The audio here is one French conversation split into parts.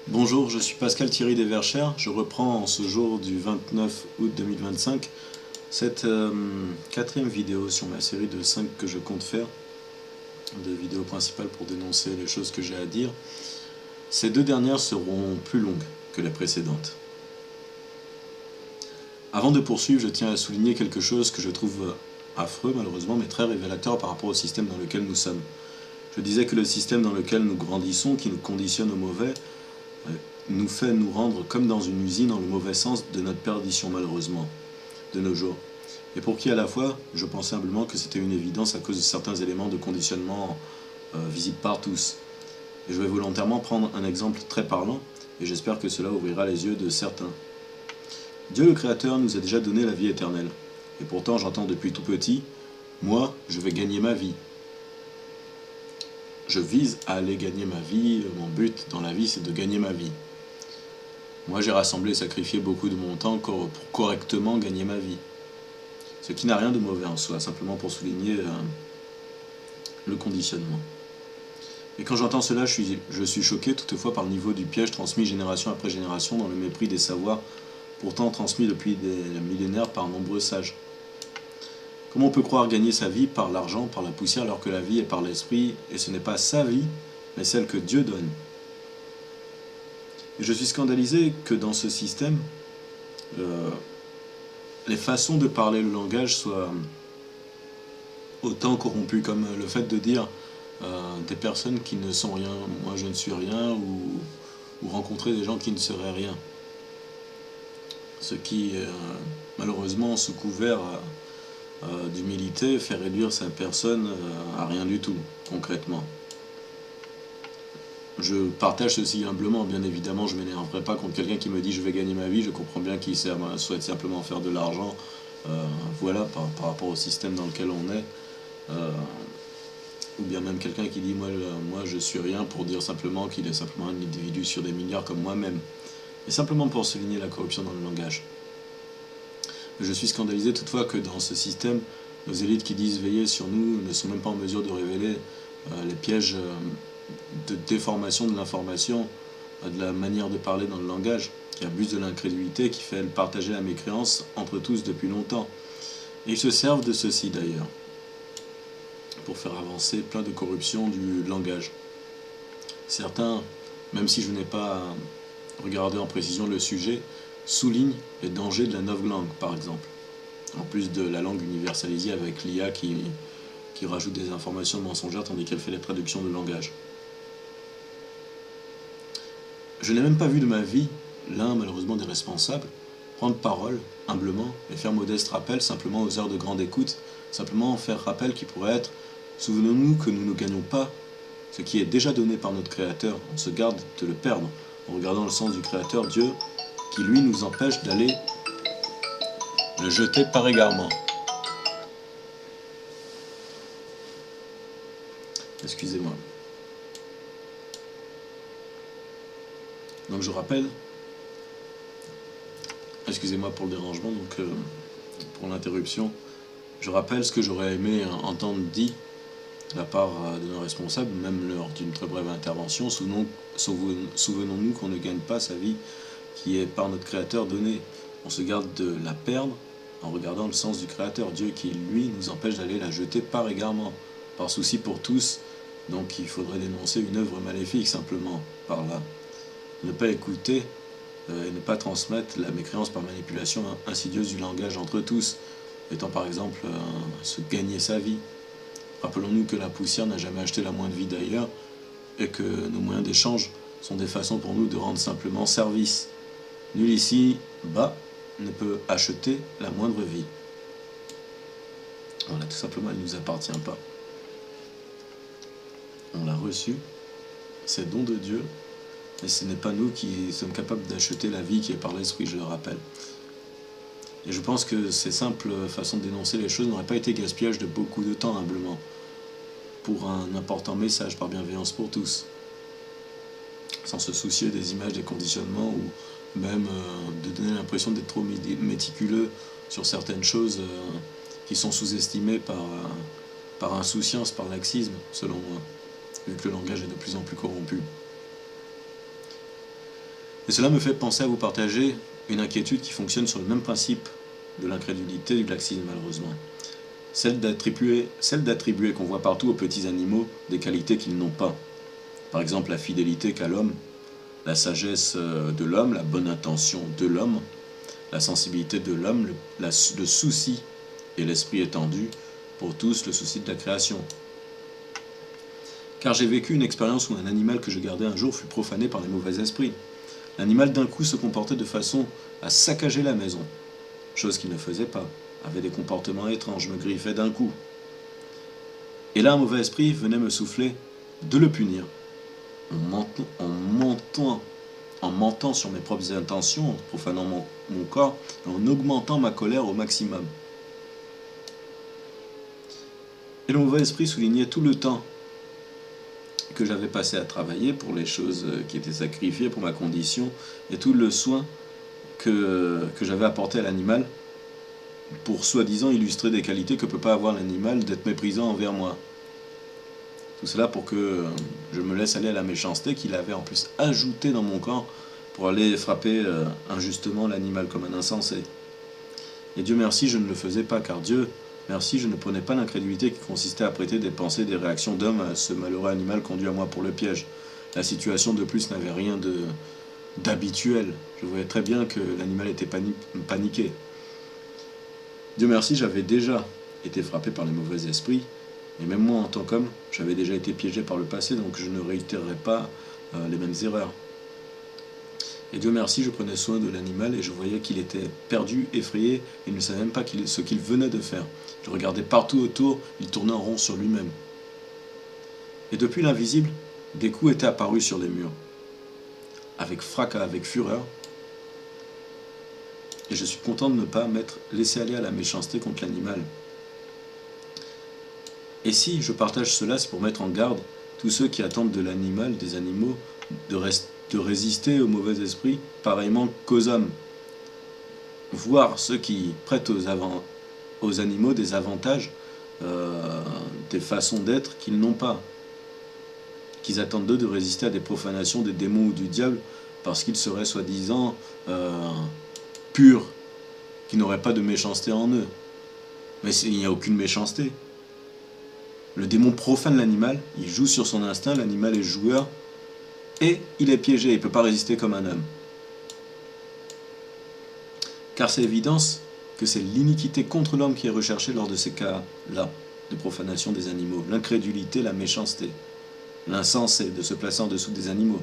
Bonjour, je suis Pascal Thierry Desverchères. Je reprends en ce jour du 29 août 2025 cette quatrième vidéo sur ma série de 5 que je compte faire, de vidéos principales pour dénoncer les choses que j'ai à dire. Ces deux dernières seront plus longues que les précédentes. Avant de poursuivre, je tiens à souligner quelque chose que je trouve affreux malheureusement, mais très révélateur par rapport au système dans lequel nous sommes. Je disais que le système dans lequel nous grandissons, qui nous conditionne au mauvais, nous fait nous rendre comme dans une usine dans le mauvais sens de notre perdition malheureusement, de nos jours. Et pour qui à la fois, je pensais humblement que c'était une évidence à cause de certains éléments de conditionnement visibles par tous. Et je vais volontairement prendre un exemple très parlant, et j'espère que cela ouvrira les yeux de certains. Dieu le Créateur nous a déjà donné la vie éternelle. Et pourtant j'entends depuis tout petit, moi, je vais gagner ma vie. Je vise à aller gagner ma vie, mon but dans la vie c'est de gagner ma vie. Moi j'ai rassemblé et sacrifié beaucoup de mon temps pour correctement gagner ma vie. Ce qui n'a rien de mauvais en soi, simplement pour souligner le conditionnement. Et quand j'entends cela, je suis choqué toutefois par le niveau du piège transmis génération après génération dans le mépris des savoirs pourtant transmis depuis des millénaires par nombreux sages. Comment on peut croire gagner sa vie par l'argent, par la poussière, alors que la vie est par l'esprit, et ce n'est pas sa vie, mais celle que Dieu donne. Et je suis scandalisé que dans ce système, les façons de parler le langage soient autant corrompues, comme le fait de dire des personnes qui ne sont rien, moi je ne suis rien, ou rencontrer des gens qui ne seraient rien. Ce qui, malheureusement, sous couvert d'humilité, fait réduire sa personne à rien du tout, concrètement. Je partage ceci humblement, bien évidemment, je ne m'énerverai pas contre quelqu'un qui me dit je vais gagner ma vie, je comprends bien qu'il souhaite simplement faire de l'argent, voilà, par rapport au système dans lequel on est. Ou bien même quelqu'un qui dit moi je suis rien, pour dire simplement qu'il est simplement un individu sur des milliards comme moi-même. Et simplement pour souligner la corruption dans le langage. Je suis scandalisé toutefois que dans ce système, nos élites qui disent veiller sur nous ne sont même pas en mesure de révéler les pièges de déformation de l'information, de la manière de parler dans le langage, qui abuse de l'incrédulité, qui fait partager la mécréance entre tous depuis longtemps. Et ils se servent de ceci d'ailleurs, pour faire avancer plein de corruption du langage. Certains, même si je n'ai pas regardé en précision le sujet, soulignent les dangers de la novlangue, par exemple. En plus de la langue universalisée avec l'IA qui rajoute des informations mensongères tandis qu'elle fait les traductions de langage. Je n'ai même pas vu de ma vie l'un, malheureusement, des responsables prendre parole, humblement, et faire modeste rappel simplement aux heures de grande écoute, simplement faire rappel qui pourrait être « Souvenons-nous que nous ne gagnons pas ce qui est déjà donné par notre Créateur, on se garde de le perdre en regardant le sens du Créateur, Dieu, qui lui nous empêche d'aller le jeter par égarement. » Excusez-moi. Donc je rappelle, excusez-moi pour le dérangement, donc pour l'interruption, je rappelle ce que j'aurais aimé entendre dit de la part de nos responsables, même lors d'une très brève intervention. Souvenons-nous qu'on ne gagne pas sa vie qui est par notre Créateur donnée. On se garde de la perdre en regardant le sens du Créateur, Dieu qui lui nous empêche d'aller la jeter par égarement, par souci pour tous. Donc il faudrait dénoncer une œuvre maléfique simplement par là. Ne pas écouter et ne pas transmettre la mécréance par manipulation insidieuse du langage entre tous, étant par exemple se gagner sa vie. Rappelons-nous que la poussière n'a jamais acheté la moindre vie d'ailleurs, et que nos moyens d'échange sont des façons pour nous de rendre simplement service. Nul ici, bas, ne peut acheter la moindre vie. Voilà, tout simplement, elle ne nous appartient pas. On l'a reçue, c'est don de Dieu, et ce n'est pas nous qui sommes capables d'acheter la vie qui est par l'Esprit, je le rappelle. Et je pense que ces simples façons de dénoncer les choses n'auraient pas été gaspillage de beaucoup de temps, humblement, pour un important message par bienveillance pour tous, sans se soucier des images, des conditionnements, ou même de donner l'impression d'être trop méticuleux sur certaines choses qui sont sous-estimées par insouciance, par laxisme, selon moi, vu que le langage est de plus en plus corrompu. Et cela me fait penser à vous partager une inquiétude qui fonctionne sur le même principe de l'incrédulité du laxisme, malheureusement. Celle d'attribuer qu'on voit partout aux petits animaux des qualités qu'ils n'ont pas. Par exemple, la fidélité qu'a l'homme, la sagesse de l'homme, la bonne intention de l'homme, la sensibilité de l'homme, le souci et l'esprit étendu pour tous, le souci de la création. Car j'ai vécu une expérience où un animal que je gardais un jour fut profané par les mauvais esprits. L'animal d'un coup se comportait de façon à saccager la maison, chose qu'il ne faisait pas, avait des comportements étranges, me griffait d'un coup. Et là un mauvais esprit venait me souffler de le punir, en mentant sur mes propres intentions, en profanant mon corps, et en augmentant ma colère au maximum. Et le mauvais esprit soulignait tout le temps que j'avais passé à travailler pour les choses qui étaient sacrifiées pour ma condition, et tout le soin que j'avais apporté à l'animal pour soi-disant illustrer des qualités que peut pas avoir l'animal d'être méprisant envers moi. Tout cela pour que je me laisse aller à la méchanceté qu'il avait en plus ajoutée dans mon corps pour aller frapper injustement l'animal comme un insensé. Et Dieu merci, je ne le faisais pas, car Dieu merci, je ne prenais pas l'incrédulité qui consistait à prêter des pensées, des réactions d'homme à ce malheureux animal conduit à moi pour le piège. La situation de plus n'avait rien d'habituel. Je voyais très bien que l'animal était paniqué. Dieu merci, j'avais déjà été frappé par les mauvais esprits, et même moi en tant qu'homme, j'avais déjà été piégé par le passé, donc je ne réitérerai pas les mêmes erreurs. Et Dieu merci, je prenais soin de l'animal et je voyais qu'il était perdu, effrayé, et il ne savait même pas ce qu'il venait de faire. Je regardais partout autour, il tournait en rond sur lui-même. Et depuis l'invisible, des coups étaient apparus sur les murs, avec fracas, avec fureur, et je suis content de ne pas m'être laissé aller à la méchanceté contre l'animal. Et si je partage cela, c'est pour mettre en garde tous ceux qui attendent de l'animal, des animaux, de résister aux mauvais esprits, pareillement qu'aux hommes. Voir ceux qui prêtent aux animaux des avantages, des façons d'être qu'ils n'ont pas. Qu'ils attendent d'eux de résister à des profanations des démons ou du diable, parce qu'ils seraient soi-disant purs, qui n'auraient pas de méchanceté en eux. Mais il n'y a aucune méchanceté. Le démon profane l'animal, il joue sur son instinct, l'animal est joueur, et il est piégé, il ne peut pas résister comme un homme. Car c'est évidence que c'est l'iniquité contre l'homme qui est recherchée lors de ces cas-là, de profanation des animaux, l'incrédulité, la méchanceté, l'insensé de se placer en dessous des animaux.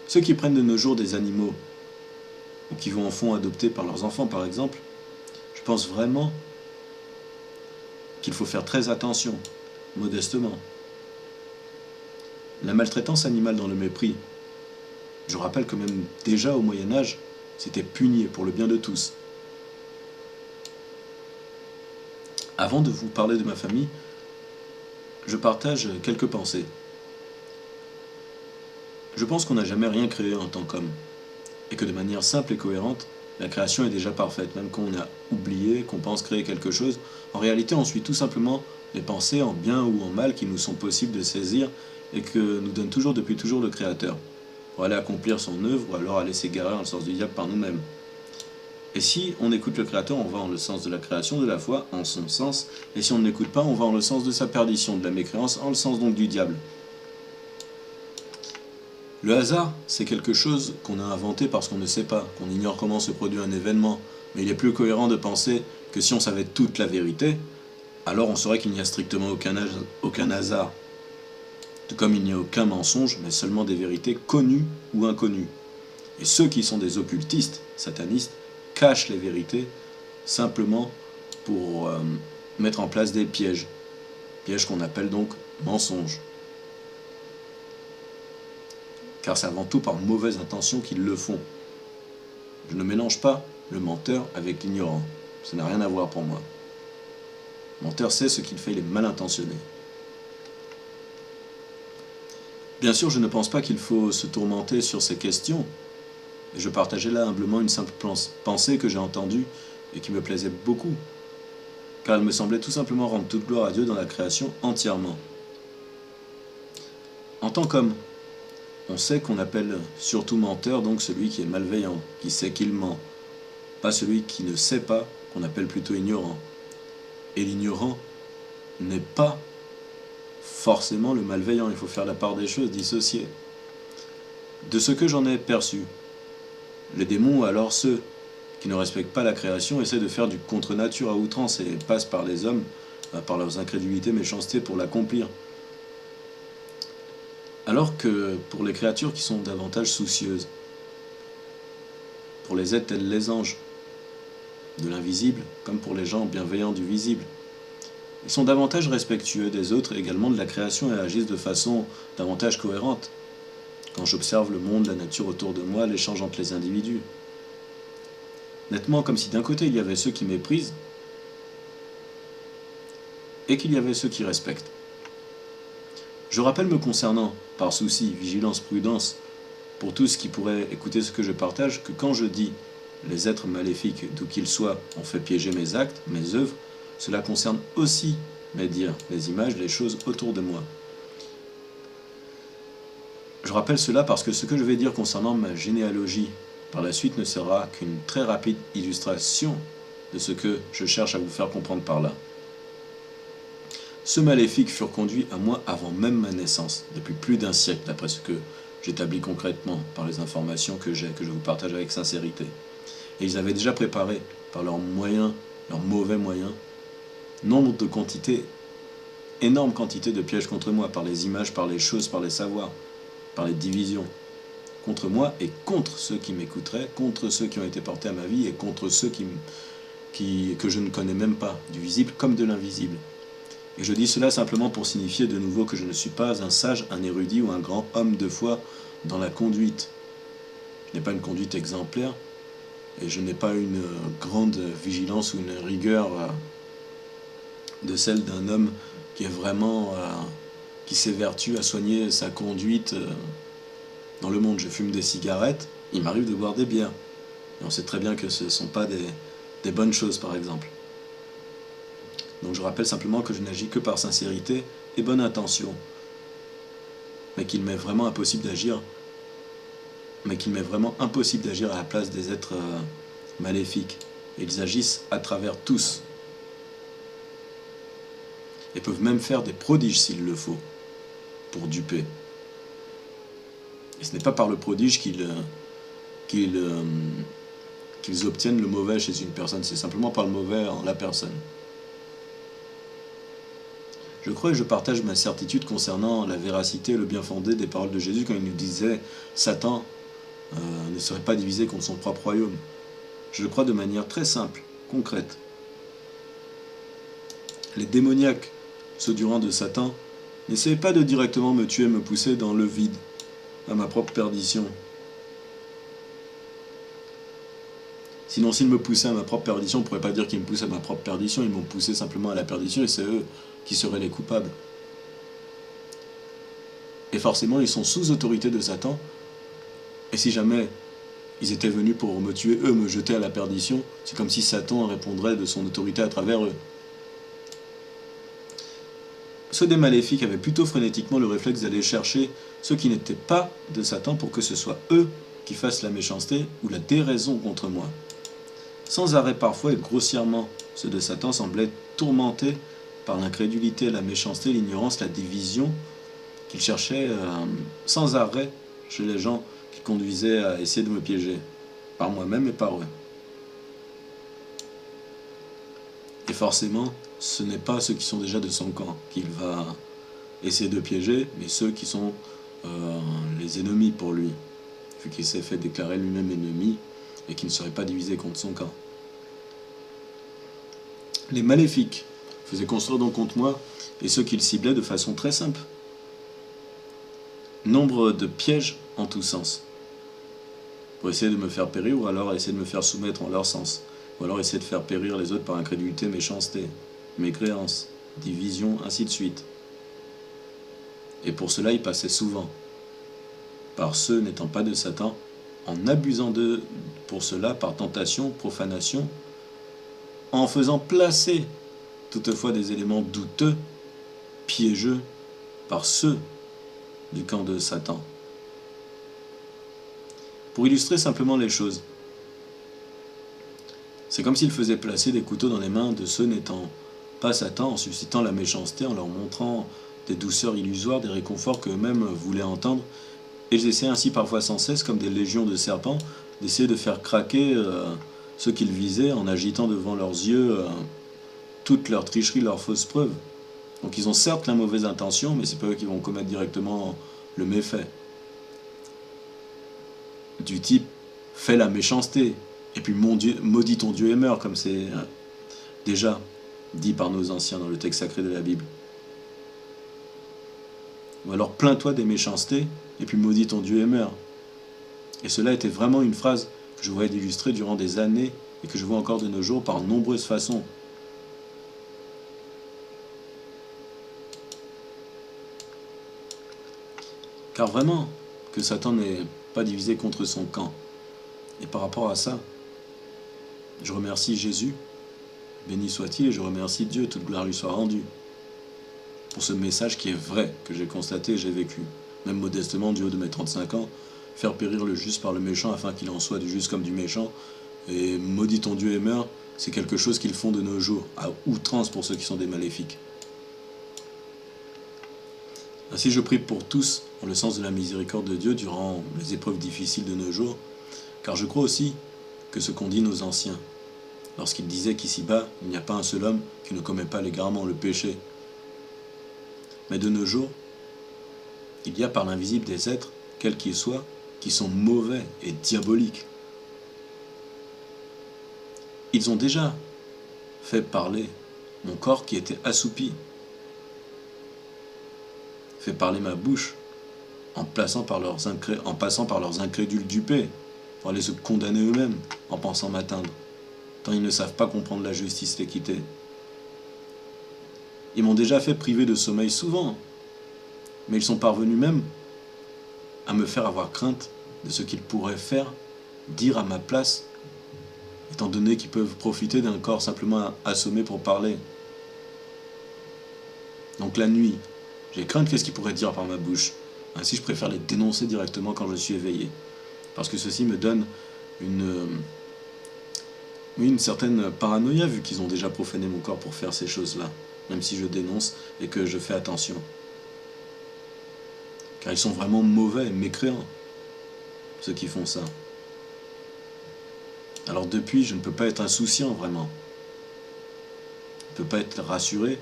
Ceux qui prennent de nos jours des animaux, ou qui vont en fond adoptés par leurs enfants par exemple, je pense vraiment qu'il faut faire très attention, modestement. La maltraitance animale dans le mépris, je rappelle que même déjà au Moyen-Âge, c'était puni pour le bien de tous. Avant de vous parler de ma famille, je partage quelques pensées. Je pense qu'on n'a jamais rien créé en tant qu'homme, et que de manière simple et cohérente, la création est déjà parfaite, même quand on a oublié qu'on pense créer quelque chose. En réalité, on suit tout simplement les pensées en bien ou en mal qui nous sont possibles de saisir et que nous donne depuis toujours le Créateur, pour aller accomplir son œuvre ou alors aller s'égarer dans le sens du diable par nous-mêmes. Et si on écoute le Créateur, on va en le sens de la création, de la foi, en son sens, et si on ne l'écoute pas, on va en le sens de sa perdition, de la mécréance, en le sens donc du diable. Le hasard, c'est quelque chose qu'on a inventé parce qu'on ne sait pas, qu'on ignore comment se produit un événement, mais il est plus cohérent de penser que si on savait toute la vérité, alors on saurait qu'il n'y a strictement aucun hasard. Tout comme il n'y a aucun mensonge, mais seulement des vérités connues ou inconnues. Et ceux qui sont des occultistes, satanistes, cachent les vérités simplement pour mettre en place des pièges. Pièges qu'on appelle donc mensonges. Car c'est avant tout par mauvaise intention qu'ils le font. Je ne mélange pas le menteur avec l'ignorant. Ça n'a rien à voir pour moi. Le menteur sait ce qu'il fait, il est mal intentionné. Bien sûr, je ne pense pas qu'il faut se tourmenter sur ces questions. Et je partageais là humblement une simple pensée que j'ai entendue et qui me plaisait beaucoup. Car elle me semblait tout simplement rendre toute gloire à Dieu dans la création entièrement. En tant qu'homme, on sait qu'on appelle surtout menteur donc celui qui est malveillant, qui sait qu'il ment, pas celui qui ne sait pas, qu'on appelle plutôt ignorant. Et l'ignorant n'est pas forcément le malveillant, il faut faire la part des choses, dissocier. De ce que j'en ai perçu, les démons, alors ceux qui ne respectent pas la création, essaient de faire du contre-nature à outrance et passent par les hommes, par leurs incrédulités, méchancetés, pour l'accomplir. Alors que pour les créatures qui sont davantage soucieuses, pour les êtres tels les anges, de l'invisible, comme pour les gens bienveillants du visible, ils sont davantage respectueux des autres et également de la création et agissent de façon davantage cohérente. Quand j'observe le monde, la nature autour de moi, l'échange entre les individus. Nettement comme si d'un côté il y avait ceux qui méprisent et qu'il y avait ceux qui respectent. Je rappelle me concernant, par souci, vigilance, prudence, pour tous qui pourraient écouter ce que je partage, que quand je dis les êtres maléfiques, d'où qu'ils soient, ont fait piéger mes actes, mes œuvres, cela concerne aussi mes dires, les images, les choses autour de moi. Je rappelle cela parce que ce que je vais dire concernant ma généalogie par la suite ne sera qu'une très rapide illustration de ce que je cherche à vous faire comprendre par là. Ceux maléfiques furent conduits à moi avant même ma naissance, depuis plus d'un siècle, d'après ce que j'établis concrètement par les informations que j'ai, que je vous partage avec sincérité. Et ils avaient déjà préparé, par leurs moyens, leurs mauvais moyens, énorme quantité de pièges contre moi, par les images, par les choses, par les savoirs, par les divisions, contre moi et contre ceux qui m'écouteraient, contre ceux qui ont été portés à ma vie et contre ceux que je ne connais même pas, du visible comme de l'invisible. Et je dis cela simplement pour signifier de nouveau que je ne suis pas un sage, un érudit ou un grand homme de foi dans la conduite. Je n'ai pas une conduite exemplaire et je n'ai pas une grande vigilance ou une rigueur de celle d'un homme qui est vraiment, qui s'évertue à soigner sa conduite dans le monde. Je fume des cigarettes, il m'arrive de boire des bières. Et on sait très bien que ce ne sont pas des bonnes choses, par exemple. Donc je rappelle simplement que je n'agis que par sincérité et bonne intention, mais qu'il m'est vraiment impossible d'agir, à la place des êtres maléfiques. Et ils agissent à travers tous, et peuvent même faire des prodiges s'il le faut, pour duper. Et ce n'est pas par le prodige qu'ils obtiennent le mauvais chez une personne, c'est simplement par le mauvais en la personne. Je crois et je partage ma certitude concernant la véracité et le bien fondé des paroles de Jésus quand il nous disait « Satan ne serait pas divisé contre son propre royaume ». Je le crois de manière très simple, concrète. Les démoniaques, ceux du rang de Satan, n'essayaient pas de directement me tuer, me pousser dans le vide, à ma propre perdition. Sinon, s'ils me poussaient à ma propre perdition, on ne pourrait pas dire qu'ils me poussent à ma propre perdition, ils m'ont poussé simplement à la perdition et c'est eux qui seraient les coupables. Et forcément, ils sont sous autorité de Satan. Et si jamais ils étaient venus pour me tuer, eux, me jeter à la perdition, c'est comme si Satan répondrait de son autorité à travers eux. Ceux des maléfiques avaient plutôt frénétiquement le réflexe d'aller chercher ceux qui n'étaient pas de Satan pour que ce soit eux qui fassent la méchanceté ou la déraison contre moi. Sans arrêt parfois et grossièrement, ceux de Satan semblaient tourmentés par l'incrédulité, la méchanceté, l'ignorance, la division qu'ils cherchaient sans arrêt chez les gens qui conduisaient à essayer de me piéger, par moi-même et par eux. Et forcément, ce n'est pas ceux qui sont déjà de son camp qu'il va essayer de piéger, mais ceux qui sont les ennemis pour lui, vu qu'il s'est fait déclarer lui-même ennemi et qui ne serait pas divisé contre son camp. Les maléfiques faisaient construire donc contre moi et ceux qu'ils ciblaient de façon très simple. Nombre de pièges en tous sens, pour essayer de me faire périr ou alors essayer de me faire soumettre en leur sens, ou alors essayer de faire périr les autres par incrédulité, méchanceté, mécréance, division, ainsi de suite. Et pour cela, ils passaient souvent par ceux n'étant pas de Satan, en abusant d'eux pour cela par tentation, profanation, en faisant placer toutefois des éléments douteux, piégeux, par ceux du camp de Satan. Pour illustrer simplement les choses, c'est comme s'il faisait placer des couteaux dans les mains de ceux n'étant pas Satan, en suscitant la méchanceté, en leur montrant des douceurs illusoires, des réconforts qu'eux-mêmes voulaient entendre, et ils essaient ainsi parfois sans cesse, comme des légions de serpents, d'essayer de faire craquer ceux qu'ils visaient en agitant devant leurs yeux toute leur tricherie, leurs fausses preuves. Donc ils ont certes la mauvaise intention, mais c'est pas eux qui vont commettre directement le méfait. Du type, fais la méchanceté, et puis mon Dieu, maudis ton Dieu et meurs, comme c'est déjà dit par nos anciens dans le texte sacré de la Bible. Ou alors plains-toi des méchancetés, et puis maudis ton Dieu et meurs. Et cela était vraiment une phrase que je voyais illustrer durant des années, et que je vois encore de nos jours par nombreuses façons. Car vraiment, que Satan n'est pas divisé contre son camp. Et par rapport à ça, je remercie Jésus, béni soit-il, et je remercie Dieu, toute gloire lui soit rendue, pour ce message qui est vrai, que j'ai constaté et j'ai vécu, même modestement du haut de mes 35 ans, faire périr le juste par le méchant afin qu'il en soit du juste comme du méchant, et maudit ton Dieu et meurs, c'est quelque chose qu'ils font de nos jours, à outrance pour ceux qui sont des maléfiques. Ainsi je prie pour tous, en le sens de la miséricorde de Dieu, durant les épreuves difficiles de nos jours, car je crois aussi que ce qu'ont dit nos anciens, lorsqu'ils disaient qu'ici-bas, il n'y a pas un seul homme qui ne commet pas légalement le péché. Mais de nos jours, il y a par l'invisible des êtres, quels qu'ils soient, qui sont mauvais et diaboliques. Ils ont déjà fait parler mon corps qui était assoupi, fait parler ma bouche en passant par leurs incrédules dupés, pour aller se condamner eux-mêmes en pensant m'atteindre, tant ils ne savent pas comprendre la justice, l'équité. Ils m'ont déjà fait priver de sommeil souvent, mais ils sont parvenus même à me faire avoir crainte de ce qu'ils pourraient faire, dire à ma place, étant donné qu'ils peuvent profiter d'un corps simplement assommé pour parler. Donc la nuit, j'ai crainte qu'est-ce qu'ils pourraient dire par ma bouche. Ainsi, je préfère les dénoncer directement quand je suis éveillé. Parce que ceci me donne une certaine paranoïa, vu qu'ils ont déjà profané mon corps pour faire ces choses-là, même si je dénonce et que je fais attention. Car ils sont vraiment mauvais, mécréants, ceux qui font ça. Alors depuis, je ne peux pas être insouciant, vraiment. Je ne peux pas être rassuré.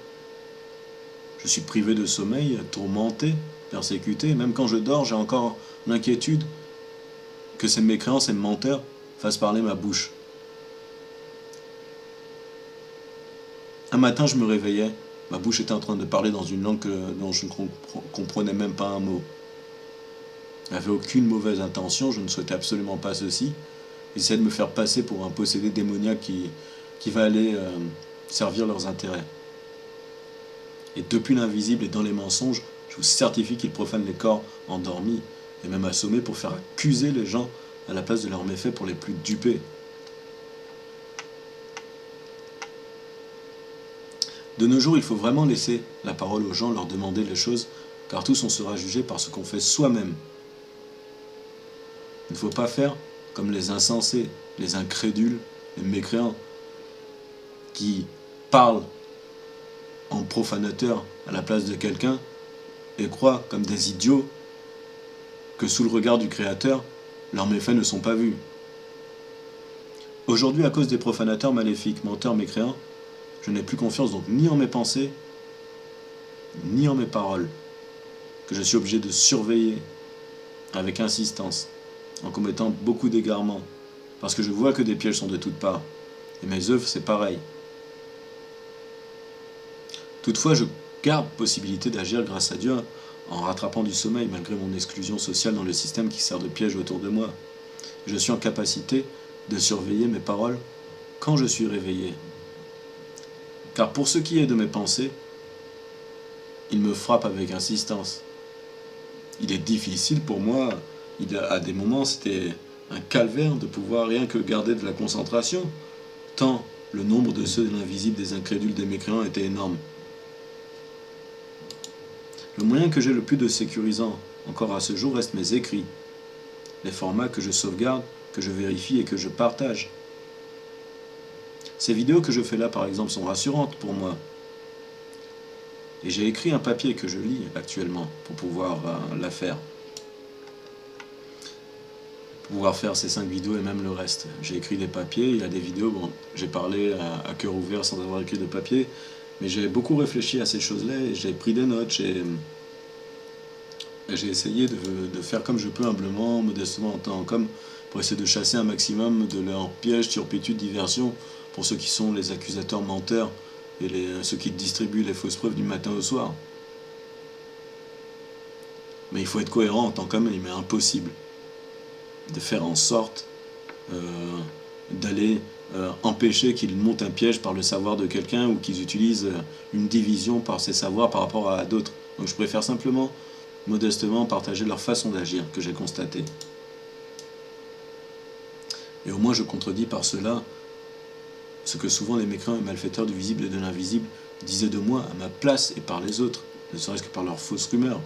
Je suis privé de sommeil, tourmenté, persécuté. Même quand je dors, j'ai encore l'inquiétude que ces mécréants, ces menteurs, fassent parler ma bouche. Un matin, je me réveillais. Ma bouche était en train de parler dans une langue dont je ne comprenais même pas un mot. Je n'avais aucune mauvaise intention, je ne souhaitais absolument pas ceci. J'essayais de me faire passer pour un possédé démoniaque qui va aller servir leurs intérêts. Et depuis l'invisible et dans les mensonges, je vous certifie qu'ils profanent les corps endormis et même assommés pour faire accuser les gens à la place de leurs méfaits pour les plus dupés. De nos jours, il faut vraiment laisser la parole aux gens, leur demander les choses, car tous on sera jugé par ce qu'on fait soi-même. Il ne faut pas faire comme les insensés, les incrédules, les mécréants, qui parlent en profanateur à la place de quelqu'un et croient, comme des idiots, que sous le regard du Créateur, leurs méfaits ne sont pas vus. Aujourd'hui, à cause des profanateurs maléfiques, menteurs, mécréants, je n'ai plus confiance donc ni en mes pensées, ni en mes paroles, que je suis obligé de surveiller avec insistance, en commettant beaucoup d'égarements, parce que je vois que des pièges sont de toutes parts, et mes œuvres c'est pareil. Toutefois, je garde possibilité d'agir grâce à Dieu en rattrapant du sommeil malgré mon exclusion sociale dans le système qui sert de piège autour de moi. Je suis en capacité de surveiller mes paroles quand je suis réveillé. Car pour ce qui est de mes pensées, ils me frappent avec insistance. Il est difficile pour moi, à des moments c'était un calvaire de pouvoir rien que garder de la concentration, tant le nombre de ceux de l'invisible, des incrédules, des mécréants était énorme. Le moyen que j'ai le plus de sécurisant encore à ce jour reste mes écrits. les formats que je sauvegarde, que je vérifie et que je partage. Ces vidéos que je fais là, par exemple, sont rassurantes pour moi. Et j'ai écrit un papier que je lis actuellement pour pouvoir la faire. Pour pouvoir faire ces 5 vidéos et même le reste. J'ai écrit des papiers, il y a des vidéos, bon, j'ai parlé à cœur ouvert sans avoir écrit de papier, mais j'ai beaucoup réfléchi à ces choses-là et j'ai pris des notes, j'ai essayé de faire comme je peux, humblement, modestement, en tant qu'homme, pour essayer de chasser un maximum de leurs pièges, turpitudes, diversions, pour ceux qui sont les accusateurs menteurs et ceux qui distribuent les fausses preuves du matin au soir. Mais il faut être cohérent en tant qu'homme, il m'est impossible de faire en sorte d'aller empêcher qu'ils montent un piège par le savoir de quelqu'un ou qu'ils utilisent une division par ses savoirs par rapport à d'autres. Donc je préfère simplement, modestement, partager leur façon d'agir que j'ai constatée. Et au moins je contredis par cela ce que souvent les mécréants et malfaiteurs du visible et de l'invisible disaient de moi à ma place et par les autres, ne serait-ce que par leurs fausses rumeurs.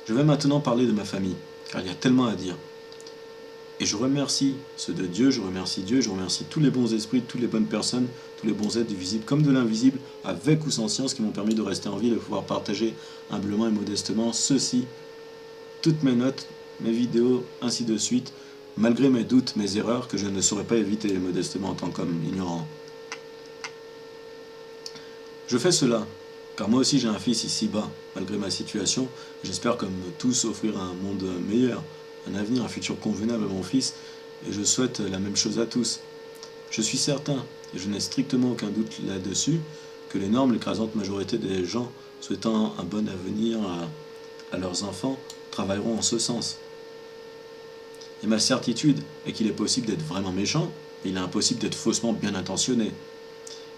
Je vais maintenant parler de ma famille, car il y a tellement à dire. Et je remercie ceux de Dieu, je remercie tous les bons esprits, toutes les bonnes personnes, tous les bons êtres du visible comme de l'invisible, avec ou sans science, qui m'ont permis de rester en vie, de pouvoir partager humblement et modestement ceci, toutes mes notes, mes vidéos, ainsi de suite, malgré mes doutes, mes erreurs, que je ne saurais pas éviter modestement en tant qu'homme ignorant. Je fais cela, car moi aussi j'ai un fils ici-bas, malgré ma situation, j'espère comme tous offrir un monde meilleur, un avenir, un futur convenable à mon fils, et je souhaite la même chose à tous. Je suis certain, et je n'ai strictement aucun doute là-dessus, que l'énorme, l'écrasante majorité des gens souhaitant un bon avenir à leurs enfants travailleront en ce sens. Et ma certitude est qu'il est possible d'être vraiment méchant, mais il est impossible d'être faussement bien intentionné.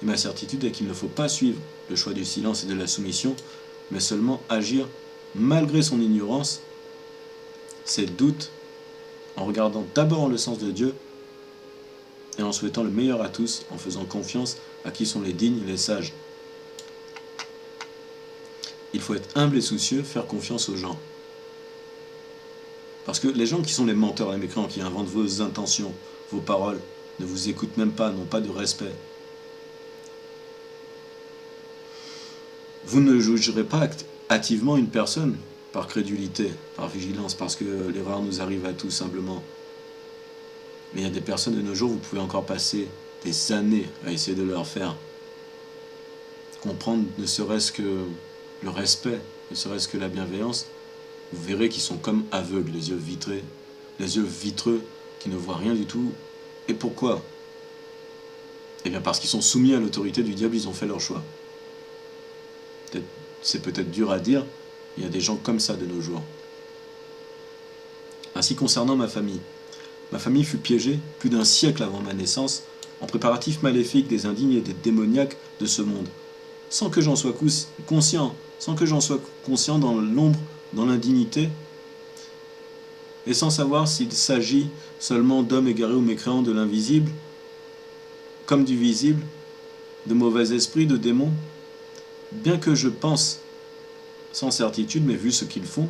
Et ma certitude est qu'il ne faut pas suivre le choix du silence et de la soumission, mais seulement agir malgré son ignorance, ses doutes, en regardant d'abord le sens de Dieu et en souhaitant le meilleur à tous, en faisant confiance à qui sont les dignes et les sages. Il faut être humble et soucieux, faire confiance aux gens. Parce que les gens qui sont les menteurs, les mécréants, qui inventent vos intentions, vos paroles, ne vous écoutent même pas, n'ont pas de respect. Vous ne jugerez pas hâtivement une personne par crédulité, par vigilance, parce que l'erreur nous arrive à tous simplement. Mais il y a des personnes de nos jours, vous pouvez encore passer des années à essayer de leur faire comprendre ne serait-ce que le respect, ne serait-ce que la bienveillance. Vous verrez qu'ils sont comme aveugles, les yeux vitreux, qui ne voient rien du tout. Et pourquoi? Eh bien parce qu'ils sont soumis à l'autorité du diable, ils ont fait leur choix. C'est peut-être dur à dire, il y a des gens comme ça de nos jours. Ainsi concernant ma famille. Ma famille fut piégée plus d'un siècle avant ma naissance en préparatifs maléfiques des indignes et des démoniaques de ce monde, sans que j'en sois conscient, dans l'ombre, dans l'indignité, et sans savoir s'il s'agit seulement d'hommes égarés ou mécréants de l'invisible, comme du visible, de mauvais esprits, de démons, bien que je pense, sans certitude, mais vu ce qu'ils font,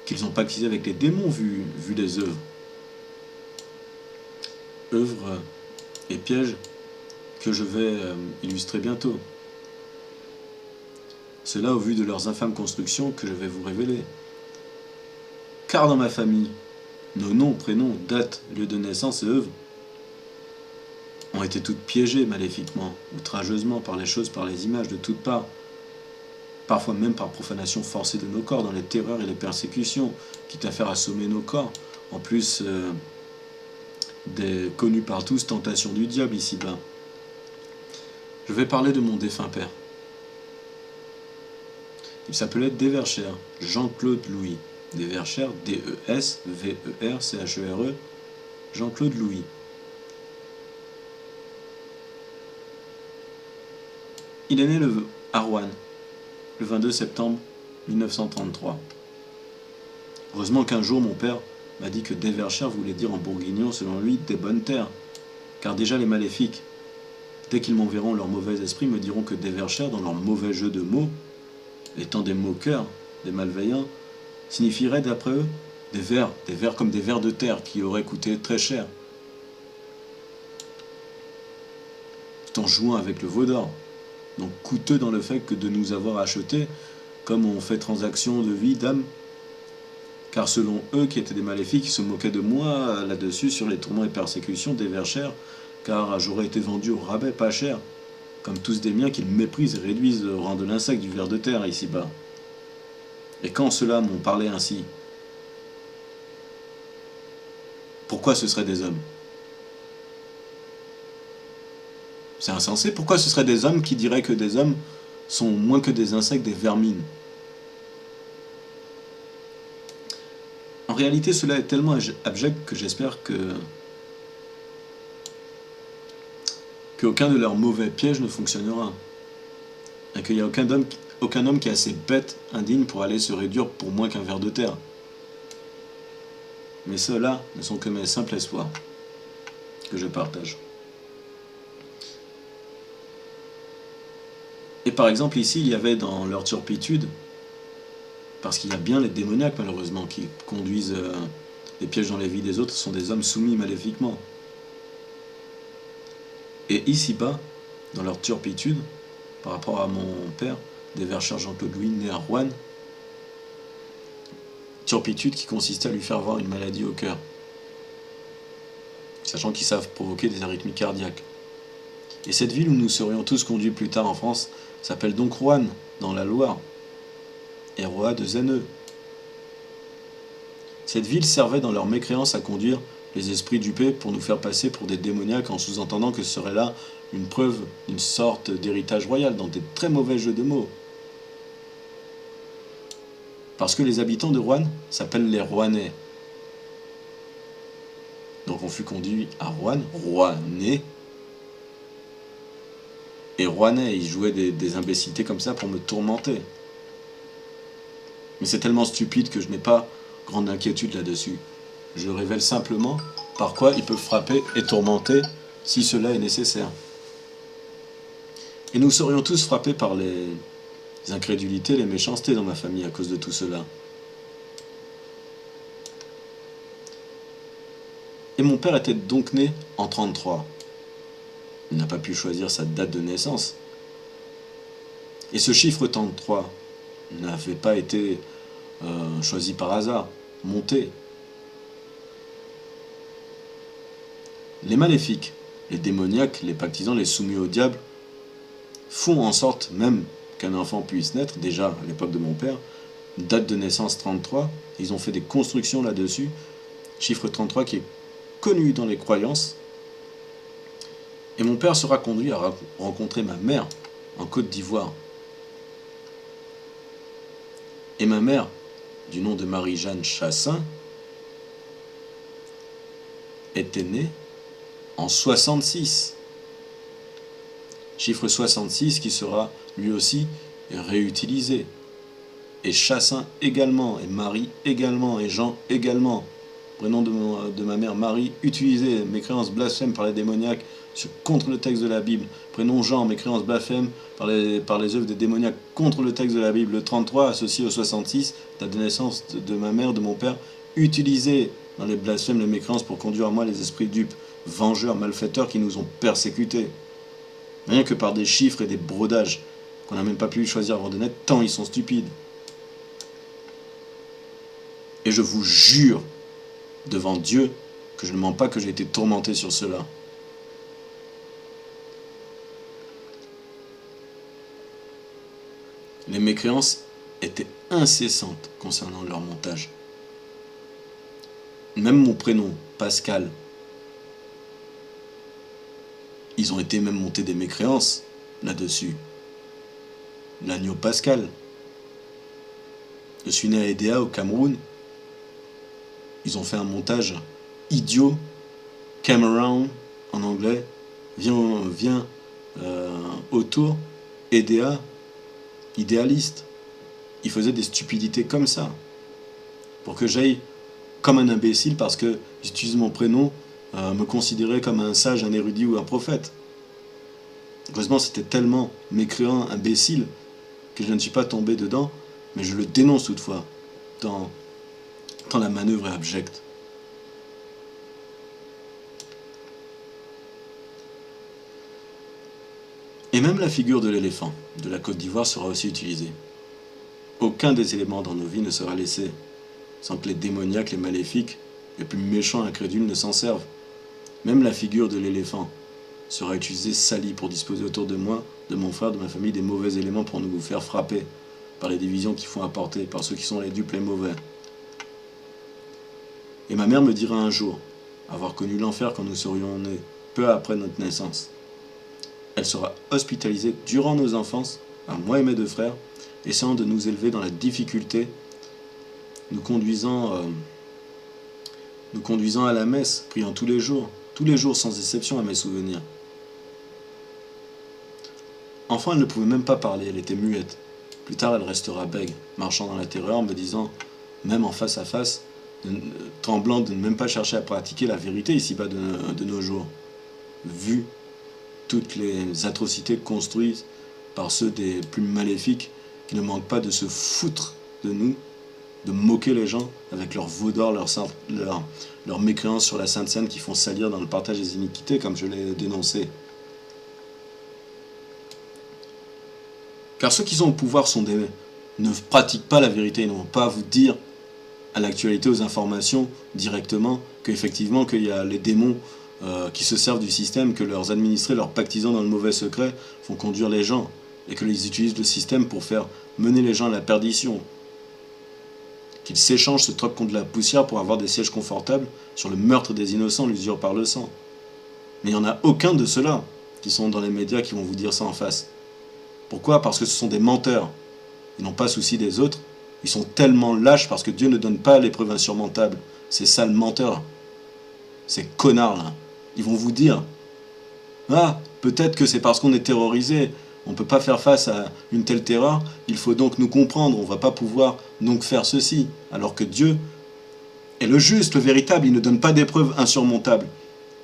qu'ils ont pactisé avec les démons, vu les œuvres. Œuvres et pièges que je vais illustrer bientôt. Cela au vu de leurs infâmes constructions que je vais vous révéler. Car dans ma famille, nos noms, prénoms, dates, lieux de naissance et œuvres ont été toutes piégées maléfiquement, outrageusement par les choses, par les images de toutes parts, parfois même par profanation forcée de nos corps dans les terreurs et les persécutions, quitte à faire assommer nos corps, en plus des connues par tous tentations du diable ici-bas. Je vais parler de mon défunt père. Il s'appelait Devercher, Jean-Claude Louis. Devercher, D-E-S-V-E-R-C-H-E-R-E, Jean-Claude Louis. Il est né à Rouen, le 22 septembre 1933. Heureusement qu'un jour, mon père m'a dit que Devercher voulait dire en bourguignon, selon lui, des bonnes terres. Car déjà les maléfiques, dès qu'ils m'enverront leur mauvais esprit, me diront que Devercher, dans leur mauvais jeu de mots, étant des moqueurs, des malveillants, signifierait d'après eux des vers comme des vers de terre qui auraient coûté très cher, tout en jouant avec le veau d'or. Donc coûteux dans le fait que de nous avoir achetés, comme on fait transaction de vie, d'âme, car selon eux, qui étaient des maléfiques, ils se moquaient de moi là-dessus, sur les tourments et persécutions, des vers chers, car j'aurais été vendu au rabais pas cher, comme tous des miens qu'ils méprisent et réduisent au rang de l'insecte du ver de terre ici-bas. Et quand ceux-là m'ont parlé ainsi, pourquoi ce seraient des hommes? C'est insensé. Pourquoi ce seraient des hommes qui diraient que des hommes sont moins que des insectes, des vermines? En réalité, cela est tellement abject que j'espère qu'aucun de leurs mauvais pièges ne fonctionnera. Et qu'il n'y a aucun homme qui est assez bête, indigne pour aller se réduire pour moins qu'un ver de terre. Mais ceux-là ne sont que mes simples espoirs que je partage. Et par exemple, ici, il y avait dans leur turpitude, parce qu'il y a bien les démoniaques, malheureusement, qui conduisent des pièges dans les vies des autres, sont des hommes soumis maléfiquement. Et ici-bas, dans leur turpitude, par rapport à mon père, des Verchères Jean-Claude Louis, né à Rouen, turpitude qui consistait à lui faire avoir une maladie au cœur, sachant qu'ils savent provoquer des arythmies cardiaques. Et cette ville où nous serions tous conduits plus tard en France s'appelle donc Roanne, dans la Loire, ROA de ZNE. Cette ville servait dans leur mécréance à conduire les esprits dupés pour nous faire passer pour des démoniaques en sous-entendant que ce serait là une preuve d'une sorte d'héritage royal, dans des très mauvais jeux de mots. Parce que les habitants de Roanne s'appellent les Rouennais. Donc on fut conduit à Roanne, Rouennais. Et Rouennais, ils jouaient des imbécilités comme ça pour me tourmenter. Mais c'est tellement stupide que je n'ai pas grande inquiétude là-dessus. Je révèle simplement par quoi ils peuvent frapper et tourmenter si cela est nécessaire. Et nous serions tous frappés par les incrédulités, les méchancetés dans ma famille à cause de tout cela. Et mon père était donc né en 1933. Il n'a pas pu choisir sa date de naissance. Et ce chiffre 33 n'avait pas été choisi par hasard, monté. Les maléfiques, les démoniaques, les pactisants, les soumis au diable font en sorte même qu'un enfant puisse naître, déjà à l'époque de mon père, date de naissance 33, ils ont fait des constructions là-dessus, chiffre 33 qui est connu dans les croyances. Et mon père sera conduit à rencontrer ma mère en Côte d'Ivoire. Et ma mère, du nom de Marie-Jeanne Chassin, était née en 66. Chiffre 66 qui sera lui aussi réutilisé. Et Chassin également, et Marie également, et Jean également. Prénom de ma mère Marie, utilisé, mécréance blasphème par les démoniaques contre le texte de la Bible. Prénom Jean, mécréance blasphème par les œuvres des démoniaques contre le texte de la Bible. Le 33 associé au 66, date de naissance de ma mère, de mon père, utilisé dans les blasphèmes, les mécréances pour conduire à moi les esprits dupes, vengeurs, malfaiteurs qui nous ont persécutés. Rien que par des chiffres et des brodages qu'on n'a même pas pu choisir avant de naître, tant ils sont stupides. Et je vous jure devant Dieu que je ne mens pas, que j'ai été tourmenté sur cela. Les mécréances étaient incessantes concernant leur montage. Même mon prénom, Pascal, ils ont été même montés des mécréances là-dessus. L'agneau Pascal. Je suis né à Edea au Cameroun. Ils ont fait un montage idiot, Cameroun en anglais, vient autour, Edea, idéaliste. Ils faisaient des stupidités comme ça, pour que j'aille comme un imbécile parce que j'utilise mon prénom, me considérer comme un sage, un érudit ou un prophète. Heureusement, c'était tellement mécréant, imbécile, que je ne suis pas tombé dedans, mais je le dénonce toutefois dans tant la manœuvre est abjecte. Et même la figure de l'éléphant de la Côte d'Ivoire sera aussi utilisée. Aucun des éléments dans nos vies ne sera laissé sans que les démoniaques, les maléfiques, les plus méchants et incrédules ne s'en servent. Même la figure de l'éléphant sera utilisée, salie, pour disposer autour de moi, de mon frère, de ma famille, des mauvais éléments pour nous faire frapper par les divisions qui font apporter, par ceux qui sont les dupes, les mauvais. Et ma mère me dira un jour avoir connu l'enfer quand nous serions nés, peu après notre naissance. Elle sera hospitalisée durant nos enfances, à moi et mes deux frères, essayant de nous élever dans la difficulté, nous conduisant à la messe, priant tous les jours sans exception à mes souvenirs. Enfant, elle ne pouvait même pas parler, elle était muette. Plus tard, elle restera bègue, marchant dans la terreur, me disant, même en face à face, tremblant de ne même pas chercher à pratiquer la vérité ici-bas de nos jours, vu toutes les atrocités construites par ceux des plus maléfiques qui ne manquent pas de se foutre de nous, de moquer les gens avec leur veau d'or, leur mécréance sur la Sainte Seine qui font salir dans le partage des iniquités, comme je l'ai dénoncé. Car ceux qui sont au pouvoir ne pratiquent pas la vérité, ils ne vont pas vous dire à l'actualité, aux informations, directement, qu'effectivement, qu'il y a les démons qui se servent du système, que leurs administrés, leurs pactisans dans le mauvais secret, font conduire les gens, et qu'ils utilisent le système pour faire mener les gens à la perdition. Qu'ils s'échangent, se troquent contre la poussière pour avoir des sièges confortables sur le meurtre des innocents, l'usure par le sang. Mais il n'y en a aucun de ceux-là qui sont dans les médias qui vont vous dire ça en face. Pourquoi ? Parce que ce sont des menteurs. Ils n'ont pas souci des autres. Ils sont tellement lâches parce que Dieu ne donne pas l'épreuve insurmontable. Ces sales menteurs. Ces connards là. Ils vont vous dire, ah, peut-être que c'est parce qu'on est terrorisé, on ne peut pas faire face à une telle terreur, il faut donc nous comprendre, on ne va pas pouvoir donc faire ceci. Alors que Dieu est le juste, le véritable, il ne donne pas d'épreuves insurmontables.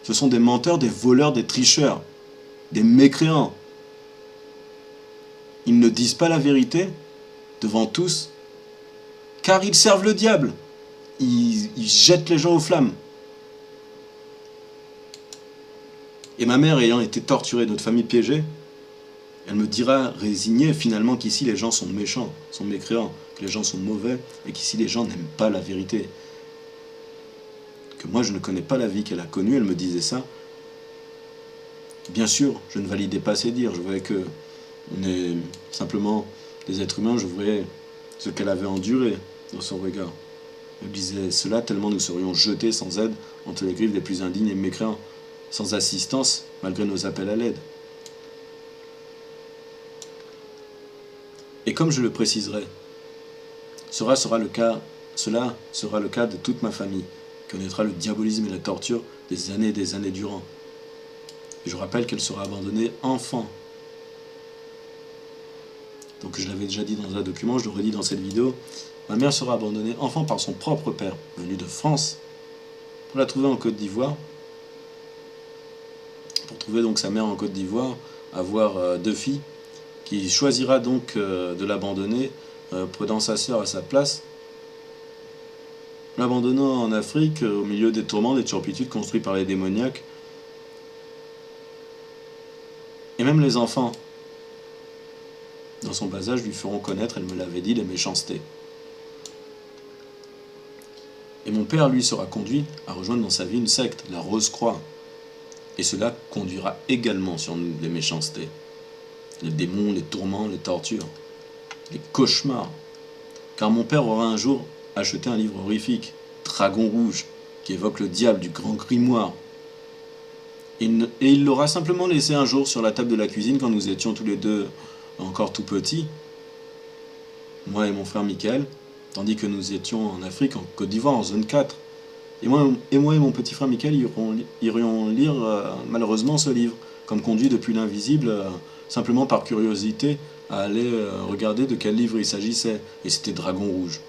Ce sont des menteurs, des voleurs, des tricheurs, des mécréants. Ils ne disent pas la vérité devant tous, car ils servent le diable. Ils jettent les gens aux flammes. Et ma mère ayant été torturée, notre famille piégée, elle me dira résignée finalement qu'ici les gens sont méchants, sont mécréants, que les gens sont mauvais et qu'ici les gens n'aiment pas la vérité. Que moi je ne connais pas la vie qu'elle a connue, elle me disait ça. Bien sûr, je ne validais pas ses dires, je voyais que on est simplement des êtres humains, je voyais ce qu'elle avait enduré dans son regard. Elle disait cela tellement nous serions jetés sans aide entre les griffes des plus indignes et mécréants, sans assistance malgré nos appels à l'aide. Et comme je le préciserai, cela sera le cas de toute ma famille, qui connaîtra le diabolisme et la torture des années durant. Et je rappelle qu'elle sera abandonnée enfant. Donc je l'avais déjà dit dans un document, je le redis dans cette vidéo. Ma mère sera abandonnée enfant par son propre père, venu de France, pour la trouver en Côte d'Ivoire. Pour trouver donc sa mère en Côte d'Ivoire, avoir 2 filles, qui choisira donc de l'abandonner, prenant sa sœur à sa place, l'abandonnant en Afrique, au milieu des tourments, des turpitudes construits par les démoniaques. Et même les enfants, dans son bas âge, lui feront connaître, elle me l'avait dit, les méchancetés. Et mon père, lui, sera conduit à rejoindre dans sa vie une secte, la Rose-Croix. Et cela conduira également sur nous les méchancetés. Les démons, les tourments, les tortures, les cauchemars. Car mon père aura un jour acheté un livre horrifique, Dragon Rouge, qui évoque le diable du grand grimoire. Et il l'aura simplement laissé un jour sur la table de la cuisine quand nous étions tous les deux encore tout petits, moi et mon frère Michael, tandis que nous étions en Afrique, en Côte d'Ivoire, en zone 4. Et moi et mon petit frère Michael irions lire malheureusement ce livre, comme conduit depuis l'invisible, simplement par curiosité, à aller regarder de quel livre il s'agissait. Et c'était Dragon Rouge,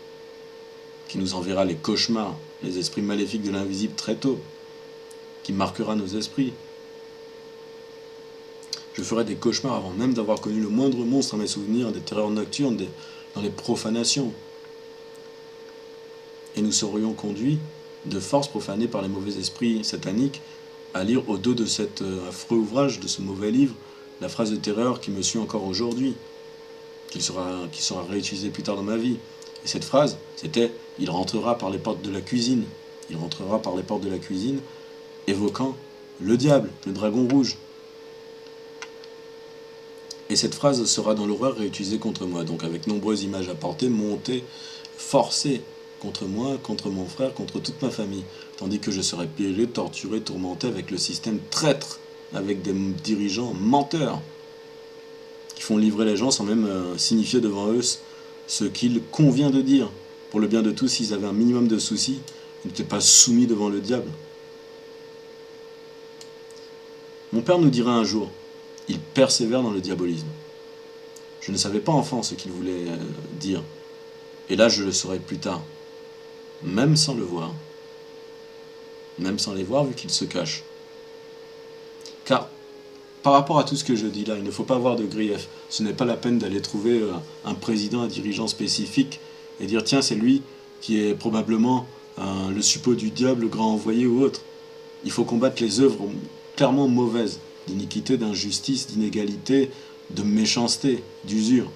qui nous enverra les cauchemars, les esprits maléfiques de l'invisible très tôt, qui marquera nos esprits. Je ferai des cauchemars avant même d'avoir connu le moindre monstre à mes souvenirs, des terreurs nocturnes, dans les profanations. et nous serions conduits, de force profanés par les mauvais esprits sataniques, à lire au dos de cet affreux ouvrage, de ce mauvais livre, la phrase de terreur qui me suit encore aujourd'hui, qui sera réutilisée plus tard dans ma vie. Et cette phrase, c'était « Il rentrera par les portes de la cuisine ». Il rentrera par les portes de la cuisine, évoquant le diable, le dragon rouge. Et cette phrase sera dans l'horreur réutilisée contre moi, donc avec nombreuses images apportées, montées, forcées contre moi, contre mon frère, contre toute ma famille, tandis que je serai piégé, torturé, tourmenté avec le système traître, avec des dirigeants menteurs, qui font livrer les gens sans même signifier devant eux ce qu'il convient de dire. Pour le bien de tous, s'ils avaient un minimum de soucis, ils n'étaient pas soumis devant le diable. Mon père nous dira un jour, il persévère dans le diabolisme. Je ne savais pas enfant ce qu'il voulait dire, et là je le saurai plus tard, même sans le voir, même sans les voir vu qu'ils se cachent. Car, par rapport à tout ce que je dis là, il ne faut pas avoir de grief. Ce n'est pas la peine d'aller trouver un président, un dirigeant spécifique et dire tiens c'est lui qui est probablement le suppôt du diable, le grand envoyé ou autre. Il faut combattre les œuvres clairement mauvaises, d'iniquité, d'injustice, d'inégalité, de méchanceté, d'usure.